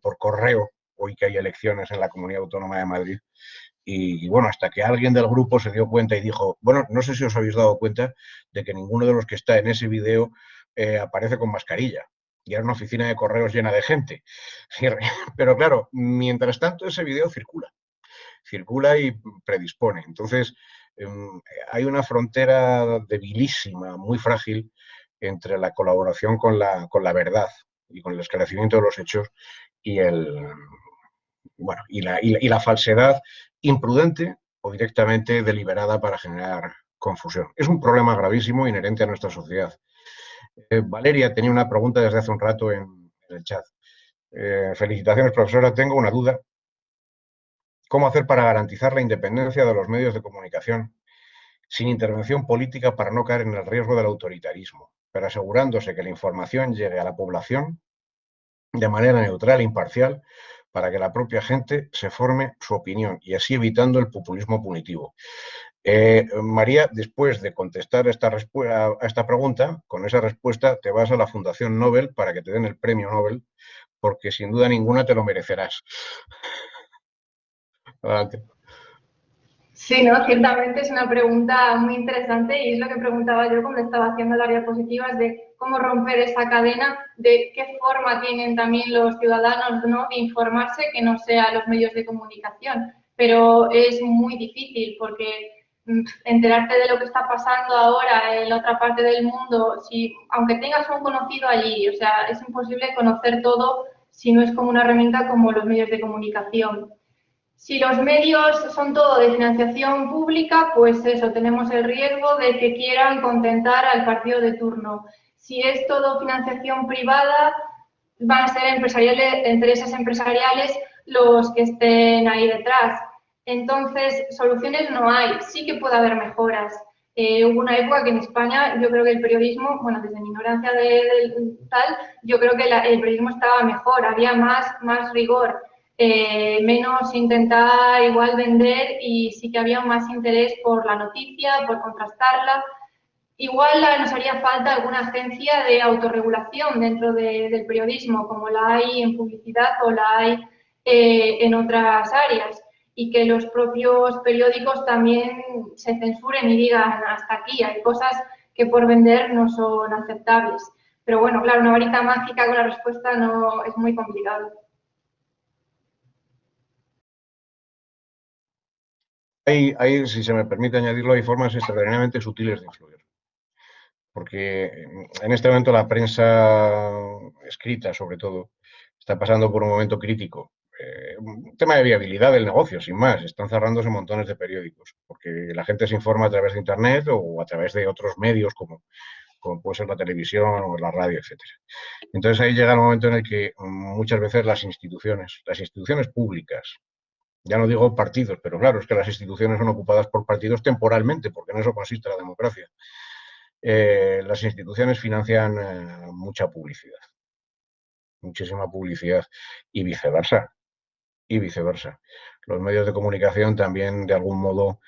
por correo, hoy que hay elecciones en la Comunidad Autónoma de Madrid. Y bueno, hasta que alguien del grupo se dio cuenta y dijo, bueno, no sé si os habéis dado cuenta de que ninguno de los que está en ese video aparece con mascarilla. Y era una oficina de correos llena de gente. Pero claro, mientras tanto ese video circula. circula y predispone. Entonces, hay una frontera debilísima, muy frágil, entre la colaboración con la verdad y con el esclarecimiento de los hechos y la falsedad imprudente o directamente deliberada para generar confusión. Es un problema gravísimo inherente a nuestra sociedad. Valeria tenía una pregunta desde hace un rato en el chat. Felicitaciones, profesora. Tengo una duda. ¿Cómo hacer para garantizar la independencia de los medios de comunicación sin intervención política para no caer en el riesgo del autoritarismo, pero asegurándose que la información llegue a la población de manera neutral e imparcial para que la propia gente se forme su opinión y así evitando el populismo punitivo? María, después de contestar a esta pregunta, con esa respuesta te vas a la Fundación Nobel para que te den el premio Nobel, porque sin duda ninguna te lo merecerás. Adelante. Sí, no, ciertamente es una pregunta muy interesante y es lo que preguntaba yo cuando estaba haciendo las diapositivas de cómo romper esa cadena, de qué forma tienen también los ciudadanos, ¿no?, de informarse que no sea los medios de comunicación. Pero es muy difícil porque enterarte de lo que está pasando ahora en la otra parte del mundo, aunque tengas un conocido allí, o sea, es imposible conocer todo si no es como una herramienta como los medios de comunicación. Si los medios son todo de financiación pública, pues eso, tenemos el riesgo de que quieran contentar al partido de turno. Si es todo financiación privada, van a ser intereses empresariales los que estén ahí detrás. Entonces, soluciones no hay, sí que puede haber mejoras. Hubo una época que en España yo creo que el periodismo, bueno, desde mi ignorancia de tal, yo creo que el periodismo estaba mejor, había más rigor. Menos intentar igual vender y sí que había más interés por la noticia, por contrastarla. Igual nos haría falta alguna agencia de autorregulación dentro del periodismo, como la hay en publicidad o la hay en otras áreas, y que los propios periódicos también se censuren y digan hasta aquí, hay cosas que por vender no son aceptables. Pero bueno, claro, una varita mágica con la respuesta no es muy complicado. Si se me permite añadirlo, hay formas extraordinariamente sutiles de influir. Porque en este momento la prensa escrita, sobre todo, está pasando por un momento crítico. Un tema de viabilidad del negocio, sin más. Están cerrándose montones de periódicos, porque la gente se informa a través de Internet o a través de otros medios como puede ser la televisión o la radio, etcétera. Entonces ahí llega el momento en el que muchas veces las instituciones públicas, ya no digo partidos, pero claro, es que las instituciones son ocupadas por partidos temporalmente, porque en eso consiste la democracia. Las instituciones financian mucha publicidad, muchísima publicidad, y viceversa, y viceversa. Los medios de comunicación también, de algún modo,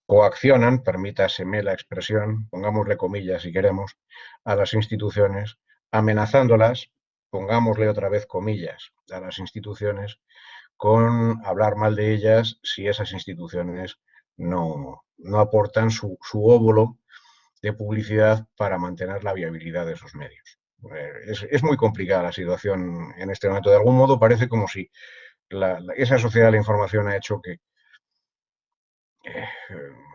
coaccionan, permítaseme la expresión, pongámosle comillas si queremos, a las instituciones, amenazándolas, pongámosle otra vez comillas, a las instituciones, con hablar mal de ellas si esas instituciones no aportan su óvulo de publicidad para mantener la viabilidad de esos medios. Es muy complicada la situación en este momento. De algún modo parece como si esa sociedad de la información ha hecho que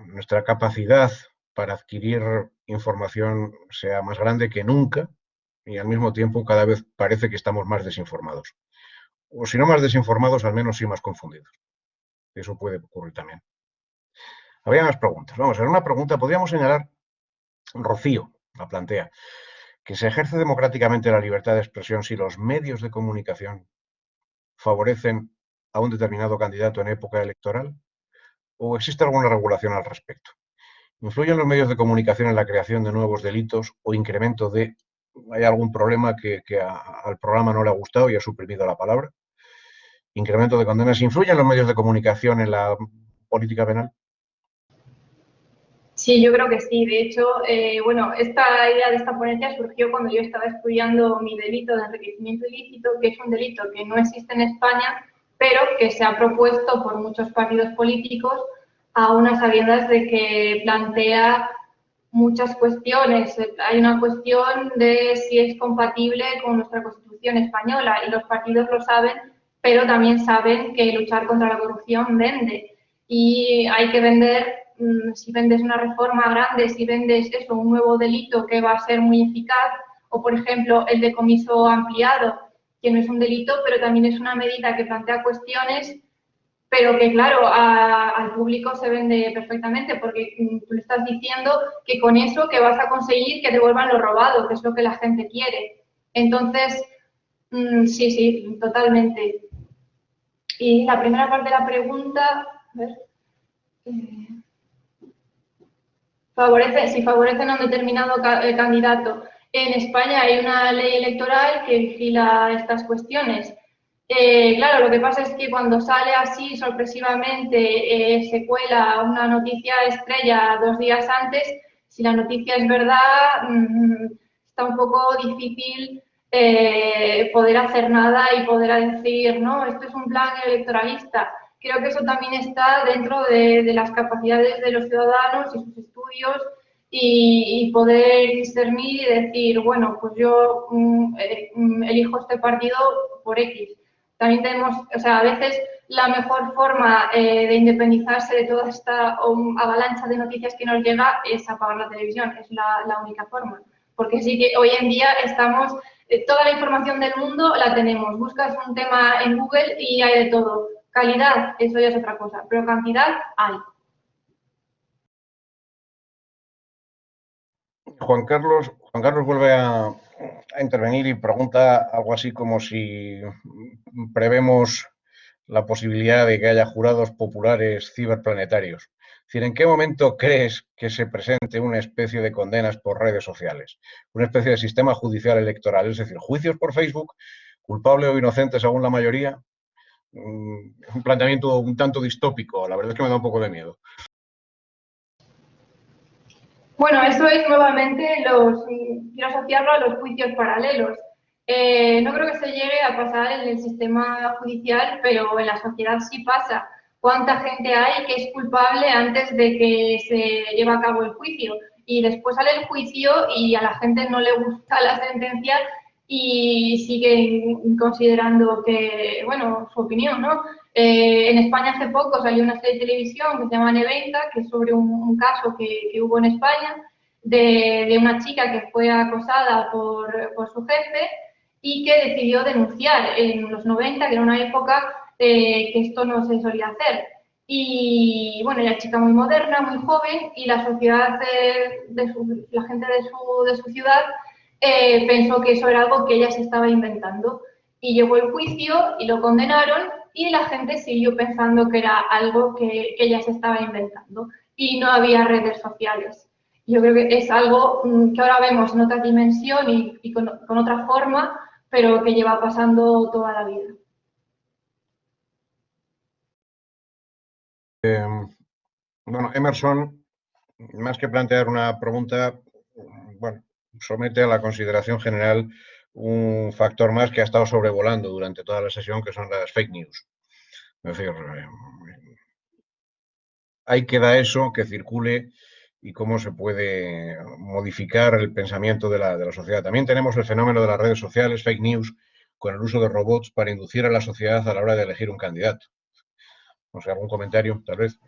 nuestra capacidad para adquirir información sea más grande que nunca y al mismo tiempo cada vez parece que estamos más desinformados. O si no más desinformados, al menos sí más confundidos. Eso puede ocurrir también. Había más preguntas. Vamos a ver, una pregunta. Podríamos señalar, Rocío la plantea, que se ejerce democráticamente la libertad de expresión si los medios de comunicación favorecen a un determinado candidato en época electoral, o existe alguna regulación al respecto. ¿Influyen los medios de comunicación en la creación de nuevos delitos o incremento de... ¿Hay algún problema que al programa no le ha gustado y ha suprimido la palabra? ¿Incremento de condenas? ¿Influyen los medios de comunicación en la política penal? Sí, yo creo que sí. De hecho, bueno, esta idea de esta ponencia surgió cuando yo estaba estudiando mi delito de enriquecimiento ilícito, que es un delito que no existe en España, pero que se ha propuesto por muchos partidos políticos a unas sabiendas de que plantea muchas cuestiones. Hay una cuestión de si es compatible con nuestra Constitución española y los partidos lo saben pero también saben que luchar contra la corrupción vende. Y hay que vender, si vendes una reforma grande, si vendes eso, un nuevo delito que va a ser muy eficaz, o por ejemplo el decomiso ampliado, que no es un delito, pero también es una medida que plantea cuestiones, pero que claro, al público se vende perfectamente, porque tú le estás diciendo que con eso que vas a conseguir que devuelvan lo robado, que es lo que la gente quiere. Entonces, sí, sí, totalmente. Y la primera parte de la pregunta, a ver, si favorecen a un determinado candidato. En España hay una ley electoral que vigila estas cuestiones. Claro, lo que pasa es que cuando sale así sorpresivamente, se cuela una noticia estrella 2 días antes, si la noticia es verdad, está un poco difícil poder hacer nada y poder decir, no, esto es un plan electoralista. Creo que eso también está dentro de las capacidades de los ciudadanos y sus estudios y poder discernir y decir, bueno, pues yo elijo este partido por X. También tenemos, o sea, a veces la mejor forma de independizarse de toda esta avalancha de noticias que nos llega es apagar la televisión, es la única forma. Porque sí que hoy en día estamos, toda la información del mundo la tenemos. Buscas un tema en Google y hay de todo. Calidad, eso ya es otra cosa, pero cantidad hay. Juan Carlos vuelve a intervenir y pregunta algo así como si prevemos la posibilidad de que haya jurados populares ciberplanetarios. Es decir, ¿en qué momento crees que se presente una especie de condenas por redes sociales? Una especie de sistema judicial electoral, es decir, juicios por Facebook, culpable o inocente según la mayoría. Es un planteamiento un tanto distópico, la verdad es que me da un poco de miedo. Bueno, eso es nuevamente, quiero asociarlo a los juicios paralelos. No creo que se llegue a pasar en el sistema judicial, pero en la sociedad sí pasa. ¿Cuánta gente hay que es culpable antes de que se lleve a cabo el juicio? Y después sale el juicio y a la gente no le gusta la sentencia y siguen considerando que, bueno, su opinión, ¿no? En España hace poco salió una serie de televisión que se llama Neventa, que es sobre un caso que hubo en España de una chica que fue acosada por su jefe y que decidió denunciar en los 90, que era una época que esto no se solía hacer. Y bueno, era chica muy moderna, muy joven, y la sociedad, la gente de su ciudad pensó que eso era algo que ella se estaba inventando. Y llegó el juicio y lo condenaron y la gente siguió pensando que era algo que ella se estaba inventando y no había redes sociales. Yo creo que es algo que ahora vemos en otra dimensión y con otra forma, pero que lleva pasando toda la vida. Bueno, Emerson, más que plantear una pregunta, bueno, somete a la consideración general un factor más que ha estado sobrevolando durante toda la sesión, que son las fake news. Es decir, ahí queda eso que circule y cómo se puede modificar el pensamiento de la sociedad. También tenemos el fenómeno de las redes sociales, fake news, con el uso de robots para inducir a la sociedad a la hora de elegir un candidato. No sé, algún comentario, tal vez.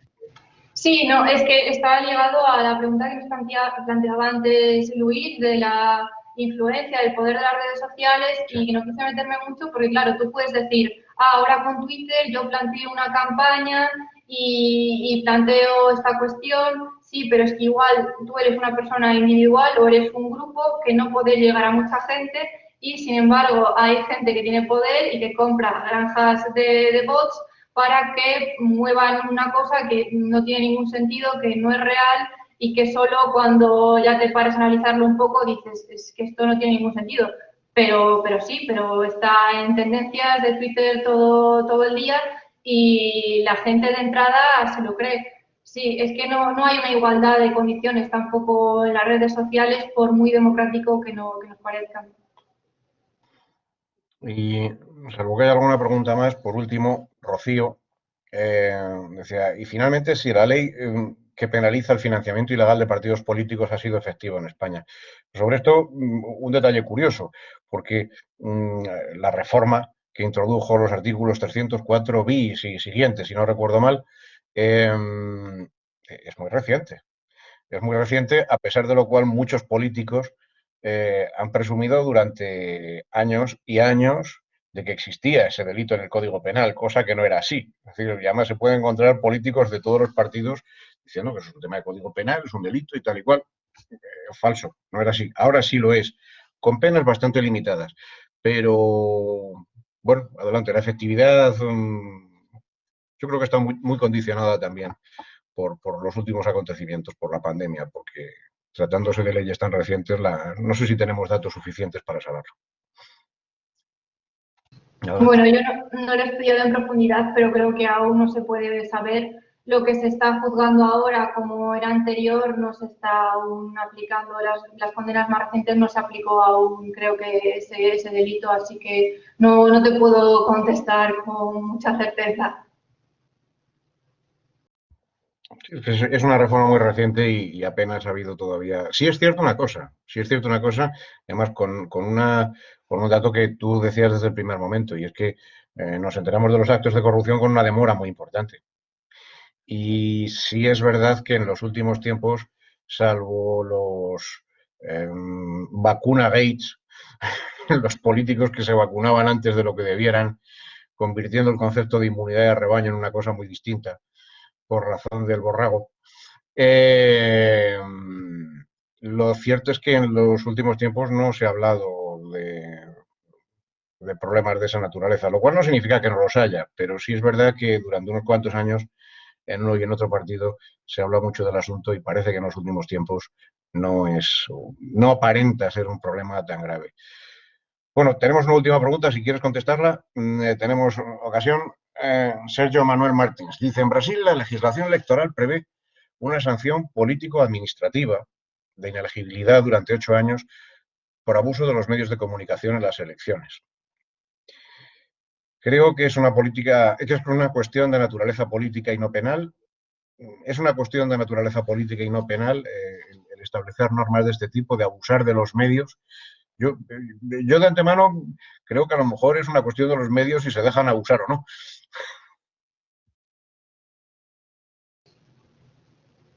Sí, no, es que está ligado a la pregunta que nos planteaba antes Luis de la influencia, del poder de las redes sociales y que no quise meterme mucho porque, claro, tú puedes decir, ahora con Twitter yo planteo una campaña y planteo esta cuestión, sí, pero es que igual tú eres una persona individual o eres un grupo que no puede llegar a mucha gente y, sin embargo, hay gente que tiene poder y que compra granjas de bots para que muevan una cosa que no tiene ningún sentido, que no es real y que solo cuando ya te pares a analizarlo un poco dices, es que esto no tiene ningún sentido. Pero sí, pero está en tendencias de Twitter todo el día y la gente de entrada se lo cree. Sí, es que no hay una igualdad de condiciones tampoco en las redes sociales, por muy democrático que nos parezcan. Y salvo que haya alguna pregunta más, por último, Rocío decía, y finalmente, si la ley que penaliza el financiamiento ilegal de partidos políticos ha sido efectiva en España. Sobre esto, un detalle curioso, porque la reforma que introdujo los artículos 304 bis y siguientes, si no recuerdo mal, es muy reciente. Es muy reciente, a pesar de lo cual muchos políticos han presumido durante años y años de que existía ese delito en el Código Penal, cosa que no era así. Es decir, y además se pueden encontrar políticos de todos los partidos diciendo que es un tema de Código Penal, es un delito y tal y cual. Falso, no era así. Ahora sí lo es, con penas bastante limitadas. Pero, bueno, adelante, la efectividad yo creo que está muy condicionada también por los últimos acontecimientos, por la pandemia, porque tratándose de leyes tan recientes, no sé si tenemos datos suficientes para saberlo. Bueno, yo no lo he estudiado en profundidad, pero creo que aún no se puede saber. Lo que se está juzgando ahora, como era anterior, no se está aún aplicando. Las condenas más recientes no se aplicó aún, creo que ese delito, así que no te puedo contestar con mucha certeza. Es una reforma muy reciente y apenas ha habido todavía. Sí es cierto una cosa, además con un dato que tú decías desde el primer momento, y es que nos enteramos de los actos de corrupción con una demora muy importante. Y sí es verdad que en los últimos tiempos, salvo los vacuna gates, los políticos que se vacunaban antes de lo que debieran, convirtiendo el concepto de inmunidad de rebaño en una cosa muy distinta, por razón del borrago. Lo cierto es que en los últimos tiempos no se ha hablado de problemas de esa naturaleza, lo cual no significa que no los haya, pero sí es verdad que durante unos cuantos años en uno y en otro partido se habla mucho del asunto y parece que en los últimos tiempos no aparenta ser un problema tan grave. Bueno, tenemos una última pregunta, si quieres contestarla, tenemos ocasión. Sergio Manuel Martins dice, en Brasil la legislación electoral prevé una sanción político-administrativa de inelegibilidad durante 8 años por abuso de los medios de comunicación en las elecciones. Creo que es una cuestión de naturaleza política y no penal. Es una cuestión de naturaleza política y no penal el establecer normas de este tipo, de abusar de los medios. Yo de antemano creo que a lo mejor es una cuestión de los medios si se dejan abusar o no.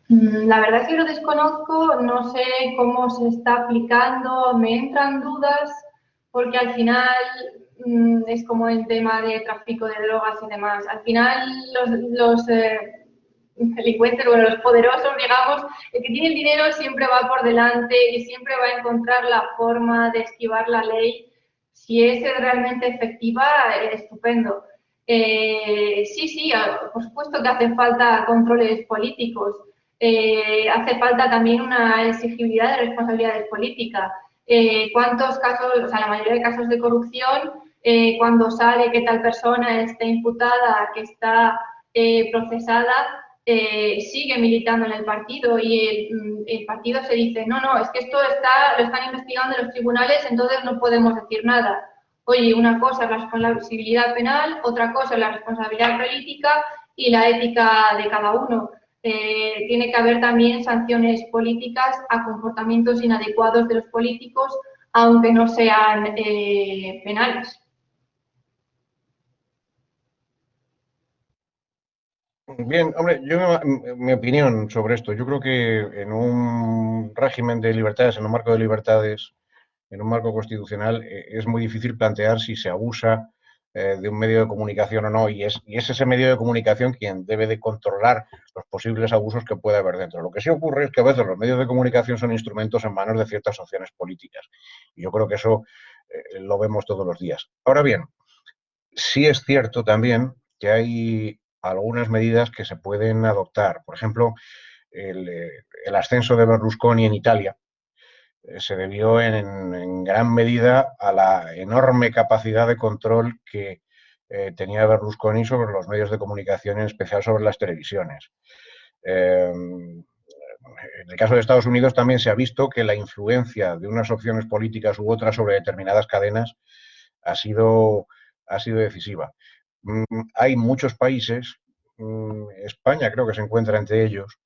La verdad es que lo desconozco, no sé cómo se está aplicando, me entran dudas porque al final es como el tema de tráfico de drogas y demás. Al final los delincuentes, bueno, los poderosos, digamos, el que tiene el dinero siempre va por delante y siempre va a encontrar la forma de esquivar la ley. Si es realmente efectiva, estupendo. Sí, por supuesto que hacen falta controles políticos. Hace falta también una exigibilidad de responsabilidades políticas. ¿Cuántos casos, o sea, la mayoría de casos de corrupción, cuando sale que tal persona está imputada, que está procesada, sigue militando en el partido y el partido se dice, no, es que esto lo están investigando en los tribunales, entonces no podemos decir nada. Oye, una cosa es la responsabilidad penal, otra cosa es la responsabilidad política y la ética de cada uno. Tiene que haber también sanciones políticas a comportamientos inadecuados de los políticos, aunque no sean penales. Bien, hombre, mi opinión sobre esto, yo creo que en un régimen de libertades, en un marco de libertades, en un marco constitucional, es muy difícil plantear si se abusa de un medio de comunicación o no, y es ese medio de comunicación quien debe de controlar los posibles abusos que puede haber dentro. Lo que sí ocurre es que a veces los medios de comunicación son instrumentos en manos de ciertas opciones políticas, y yo creo que eso lo vemos todos los días. Ahora bien, sí es cierto también que hay algunas medidas que se pueden adoptar. Por ejemplo, el ascenso de Berlusconi en Italia se debió en gran medida a la enorme capacidad de control que tenía Berlusconi sobre los medios de comunicación, en especial sobre las televisiones. En el caso de Estados Unidos también se ha visto que la influencia de unas opciones políticas u otras sobre determinadas cadenas ha sido decisiva. Hay muchos países, España creo que se encuentra entre ellos,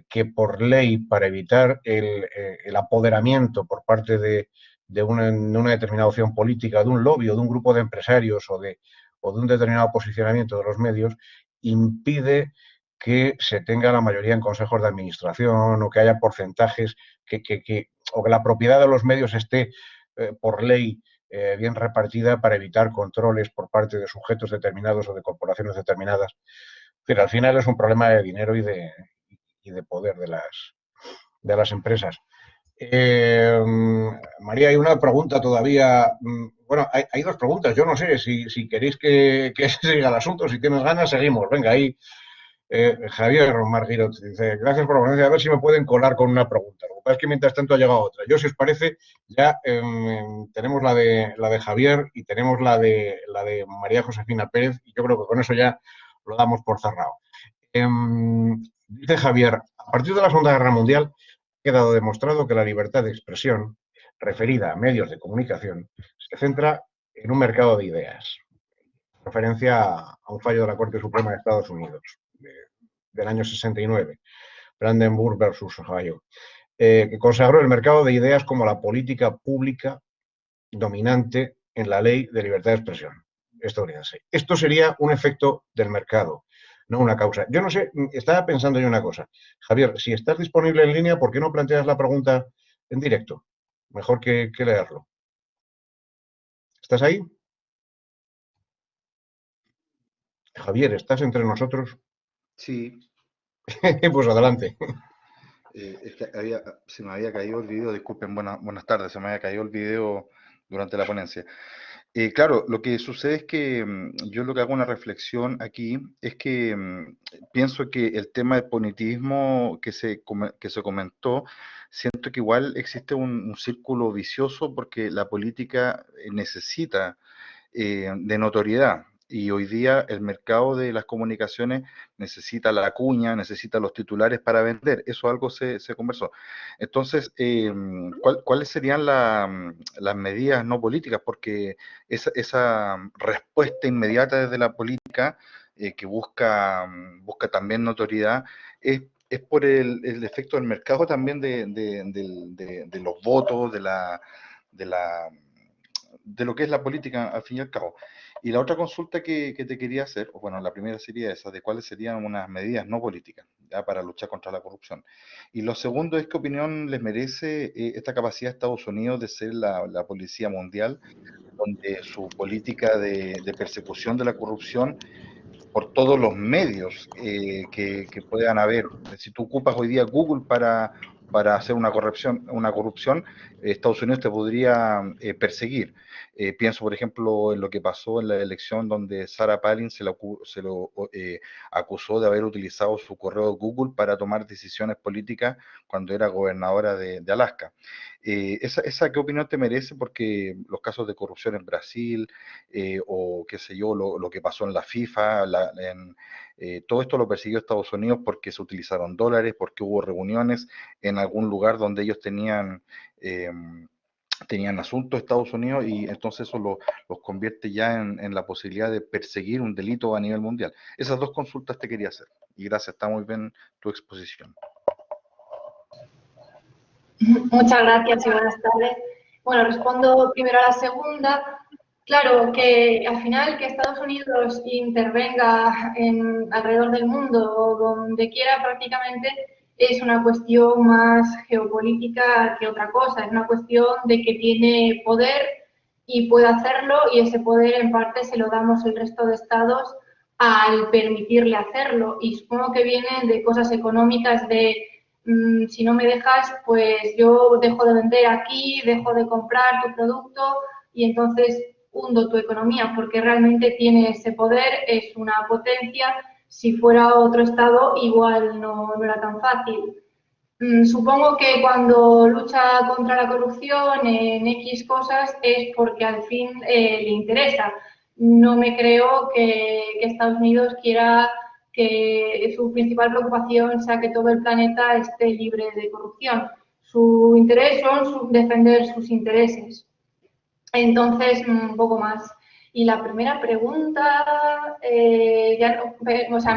que por ley, para evitar el apoderamiento por parte de de una determinada opción política, de un lobby o de un grupo de empresarios o de un determinado posicionamiento de los medios, impide que se tenga la mayoría en consejos de administración o que haya porcentajes, o que la propiedad de los medios esté por ley bien repartida para evitar controles por parte de sujetos determinados o de corporaciones determinadas. Pero al final es un problema de dinero y de poder de las empresas. María, hay una pregunta todavía. Bueno, hay dos preguntas. Yo no sé si queréis que siga el asunto. Si tienes ganas, seguimos. Venga, ahí. Javier Marguirot dice, gracias por la ponencia. A ver si me pueden colar con una pregunta. Lo que pasa es que mientras tanto ha llegado otra. Yo, si os parece, ya tenemos la de Javier y tenemos la de María Josefina Pérez, y yo creo que con eso ya lo damos por cerrado. Dice Javier, a partir de la Segunda Guerra Mundial ha quedado demostrado que la libertad de expresión, referida a medios de comunicación, se centra en un mercado de ideas. Referencia a un fallo de la Corte Suprema de Estados Unidos del año 69, Brandenburg versus Ohio, que consagró el mercado de ideas como la política pública dominante en la ley de libertad de expresión estadounidense. Esto sería un efecto del mercado, no una causa. Yo no sé, estaba pensando yo una cosa. Javier, si estás disponible en línea, ¿por qué no planteas la pregunta en directo? Mejor que leerlo. ¿Estás ahí? Javier, ¿estás entre nosotros? Sí. Pues adelante. Es que se me había caído el video, disculpen, buenas tardes, se me había caído el video durante la ponencia. Claro, lo que sucede es que yo lo que hago una reflexión aquí es que pienso que el tema del punitivismo que se comentó, siento que igual existe un círculo vicioso porque la política necesita de notoriedad. Y hoy día el mercado de las comunicaciones necesita la cuña, necesita los titulares para vender. Eso algo se conversó. Entonces, ¿cuáles serían las medidas no políticas? Porque esa respuesta inmediata desde la política que busca también notoriedad es por el efecto del mercado también de los votos, de lo que es la política al fin y al cabo. Y la otra consulta que te quería hacer, bueno, la primera sería esa, de cuáles serían unas medidas no políticas ya para luchar contra la corrupción. Y lo segundo es qué opinión les merece esta capacidad de Estados Unidos de ser la policía mundial, donde su política de persecución de la corrupción por todos los medios que puedan haber. Si tú ocupas hoy día Google para hacer una corrupción, Estados Unidos te podría perseguir. Pienso, por ejemplo, en lo que pasó en la elección donde Sarah Palin se lo acusó de haber utilizado su correo de Google para tomar decisiones políticas cuando era gobernadora de Alaska. ¿Esa qué opinión te merece? Porque los casos de corrupción en Brasil, o qué sé yo, lo que pasó en la FIFA, todo esto lo persiguió Estados Unidos porque se utilizaron dólares, porque hubo reuniones en algún lugar donde ellos tenían asuntos Estados Unidos, y entonces eso los convierte ya en la posibilidad de perseguir un delito a nivel mundial. Esas dos consultas te quería hacer. Y gracias, está muy bien tu exposición. Muchas gracias y buenas tardes. Bueno, respondo primero a la segunda. Claro, que al final que Estados Unidos intervenga alrededor del mundo o donde quiera prácticamente es una cuestión más geopolítica que otra cosa. Es una cuestión de que tiene poder y puede hacerlo, y ese poder en parte se lo damos el resto de estados al permitirle hacerlo. Y supongo que vienen de cosas económicas de si no me dejas, pues yo dejo de vender aquí, dejo de comprar tu producto y entonces hundo tu economía, porque realmente tiene ese poder, es una potencia. Si fuera otro estado, igual no era tan fácil. Supongo que cuando lucha contra la corrupción en X cosas es porque al fin le interesa. No me creo que Estados Unidos quiera que su principal preocupación sea que todo el planeta esté libre de corrupción. Su interés son defender sus intereses. Entonces, un poco más. Y la primera pregunta,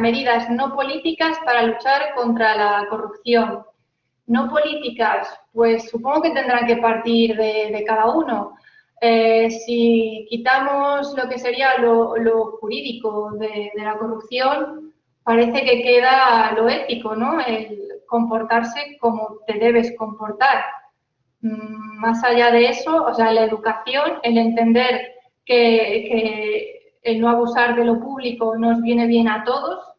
medidas no políticas para luchar contra la corrupción. no políticas, pues supongo que tendrán que partir de cada uno. Si quitamos lo que sería lo jurídico de la corrupción, parece que queda lo ético, ¿no? El comportarse como te debes comportar. Más allá de eso, o sea, la educación, el entender que el no abusar de lo público nos viene bien a todos,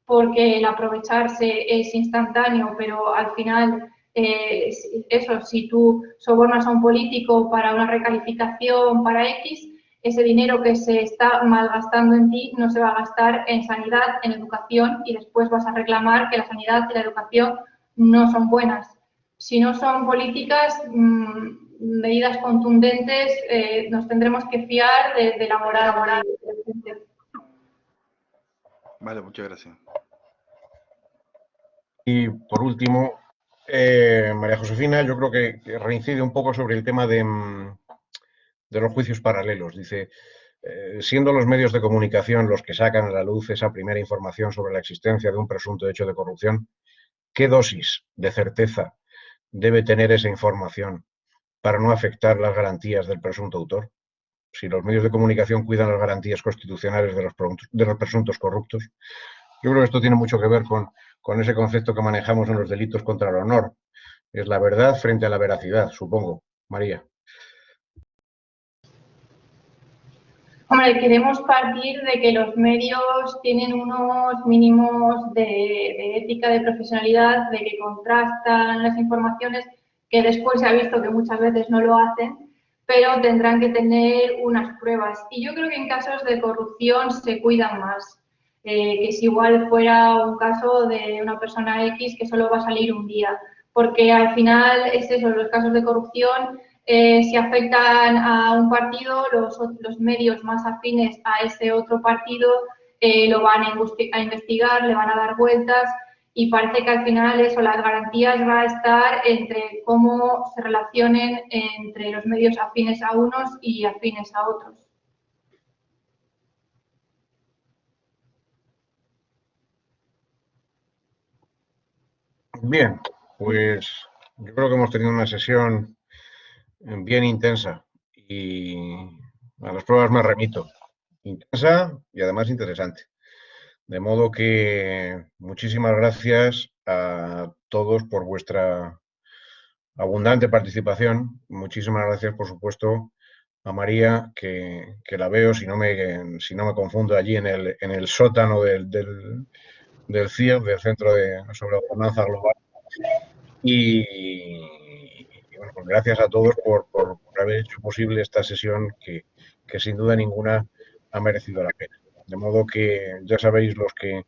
porque el aprovecharse es instantáneo, pero al final, eso, si tú sobornas a un político para una recalificación, para X, ese dinero que se está malgastando en ti no se va a gastar en sanidad, en educación, y después vas a reclamar que la sanidad y la educación no son buenas. Si no son políticas, medidas contundentes, nos tendremos que fiar de la moral de la gente. Vale, muchas gracias. Y por último, María Josefina, yo creo que reincide un poco sobre el tema de los juicios paralelos. Dice, siendo los medios de comunicación los que sacan a la luz esa primera información sobre la existencia de un presunto hecho de corrupción, ¿qué dosis de certeza debe tener esa información para no afectar las garantías del presunto autor? Si los medios de comunicación cuidan las garantías constitucionales de los presuntos corruptos, yo creo que esto tiene mucho que ver con ese concepto que manejamos en los delitos contra el honor. Es la verdad frente a la veracidad, supongo. María. Hombre, queremos partir de que los medios tienen unos mínimos de ética, de profesionalidad, de que contrastan las informaciones, que después se ha visto que muchas veces no lo hacen, pero tendrán que tener unas pruebas. Y yo creo que en casos de corrupción se cuidan más, que si igual fuera un caso de una persona X que solo va a salir un día, porque al final es eso, los casos de corrupción. Si afectan a un partido, los medios más afines a ese otro partido lo van a investigar, le van a dar vueltas y parece que al final eso, las garantías va a estar entre cómo se relacionen entre los medios afines a unos y afines a otros. Bien, pues yo creo que hemos tenido una sesión bien intensa y a las pruebas me remito. Intensa y además interesante. De modo que muchísimas gracias a todos por vuestra abundante participación. Muchísimas gracias, por supuesto, a María, que la veo, si no me confundo, allí en el sótano del CIEG, del Centro sobre Gobernanza Global. Y bueno, pues gracias a todos por haber hecho posible esta sesión que sin duda ninguna ha merecido la pena. De modo que ya sabéis los que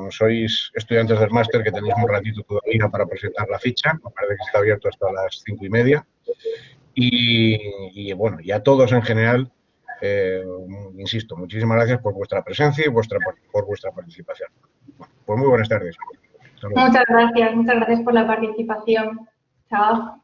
sois estudiantes del máster que tenéis un ratito todavía para presentar la ficha. Me parece que está abierto hasta las 5:30. Y bueno, y a todos en general, insisto, muchísimas gracias por vuestra presencia y por vuestra participación. Bueno, pues muy buenas tardes. Muchas gracias por la participación. Chao.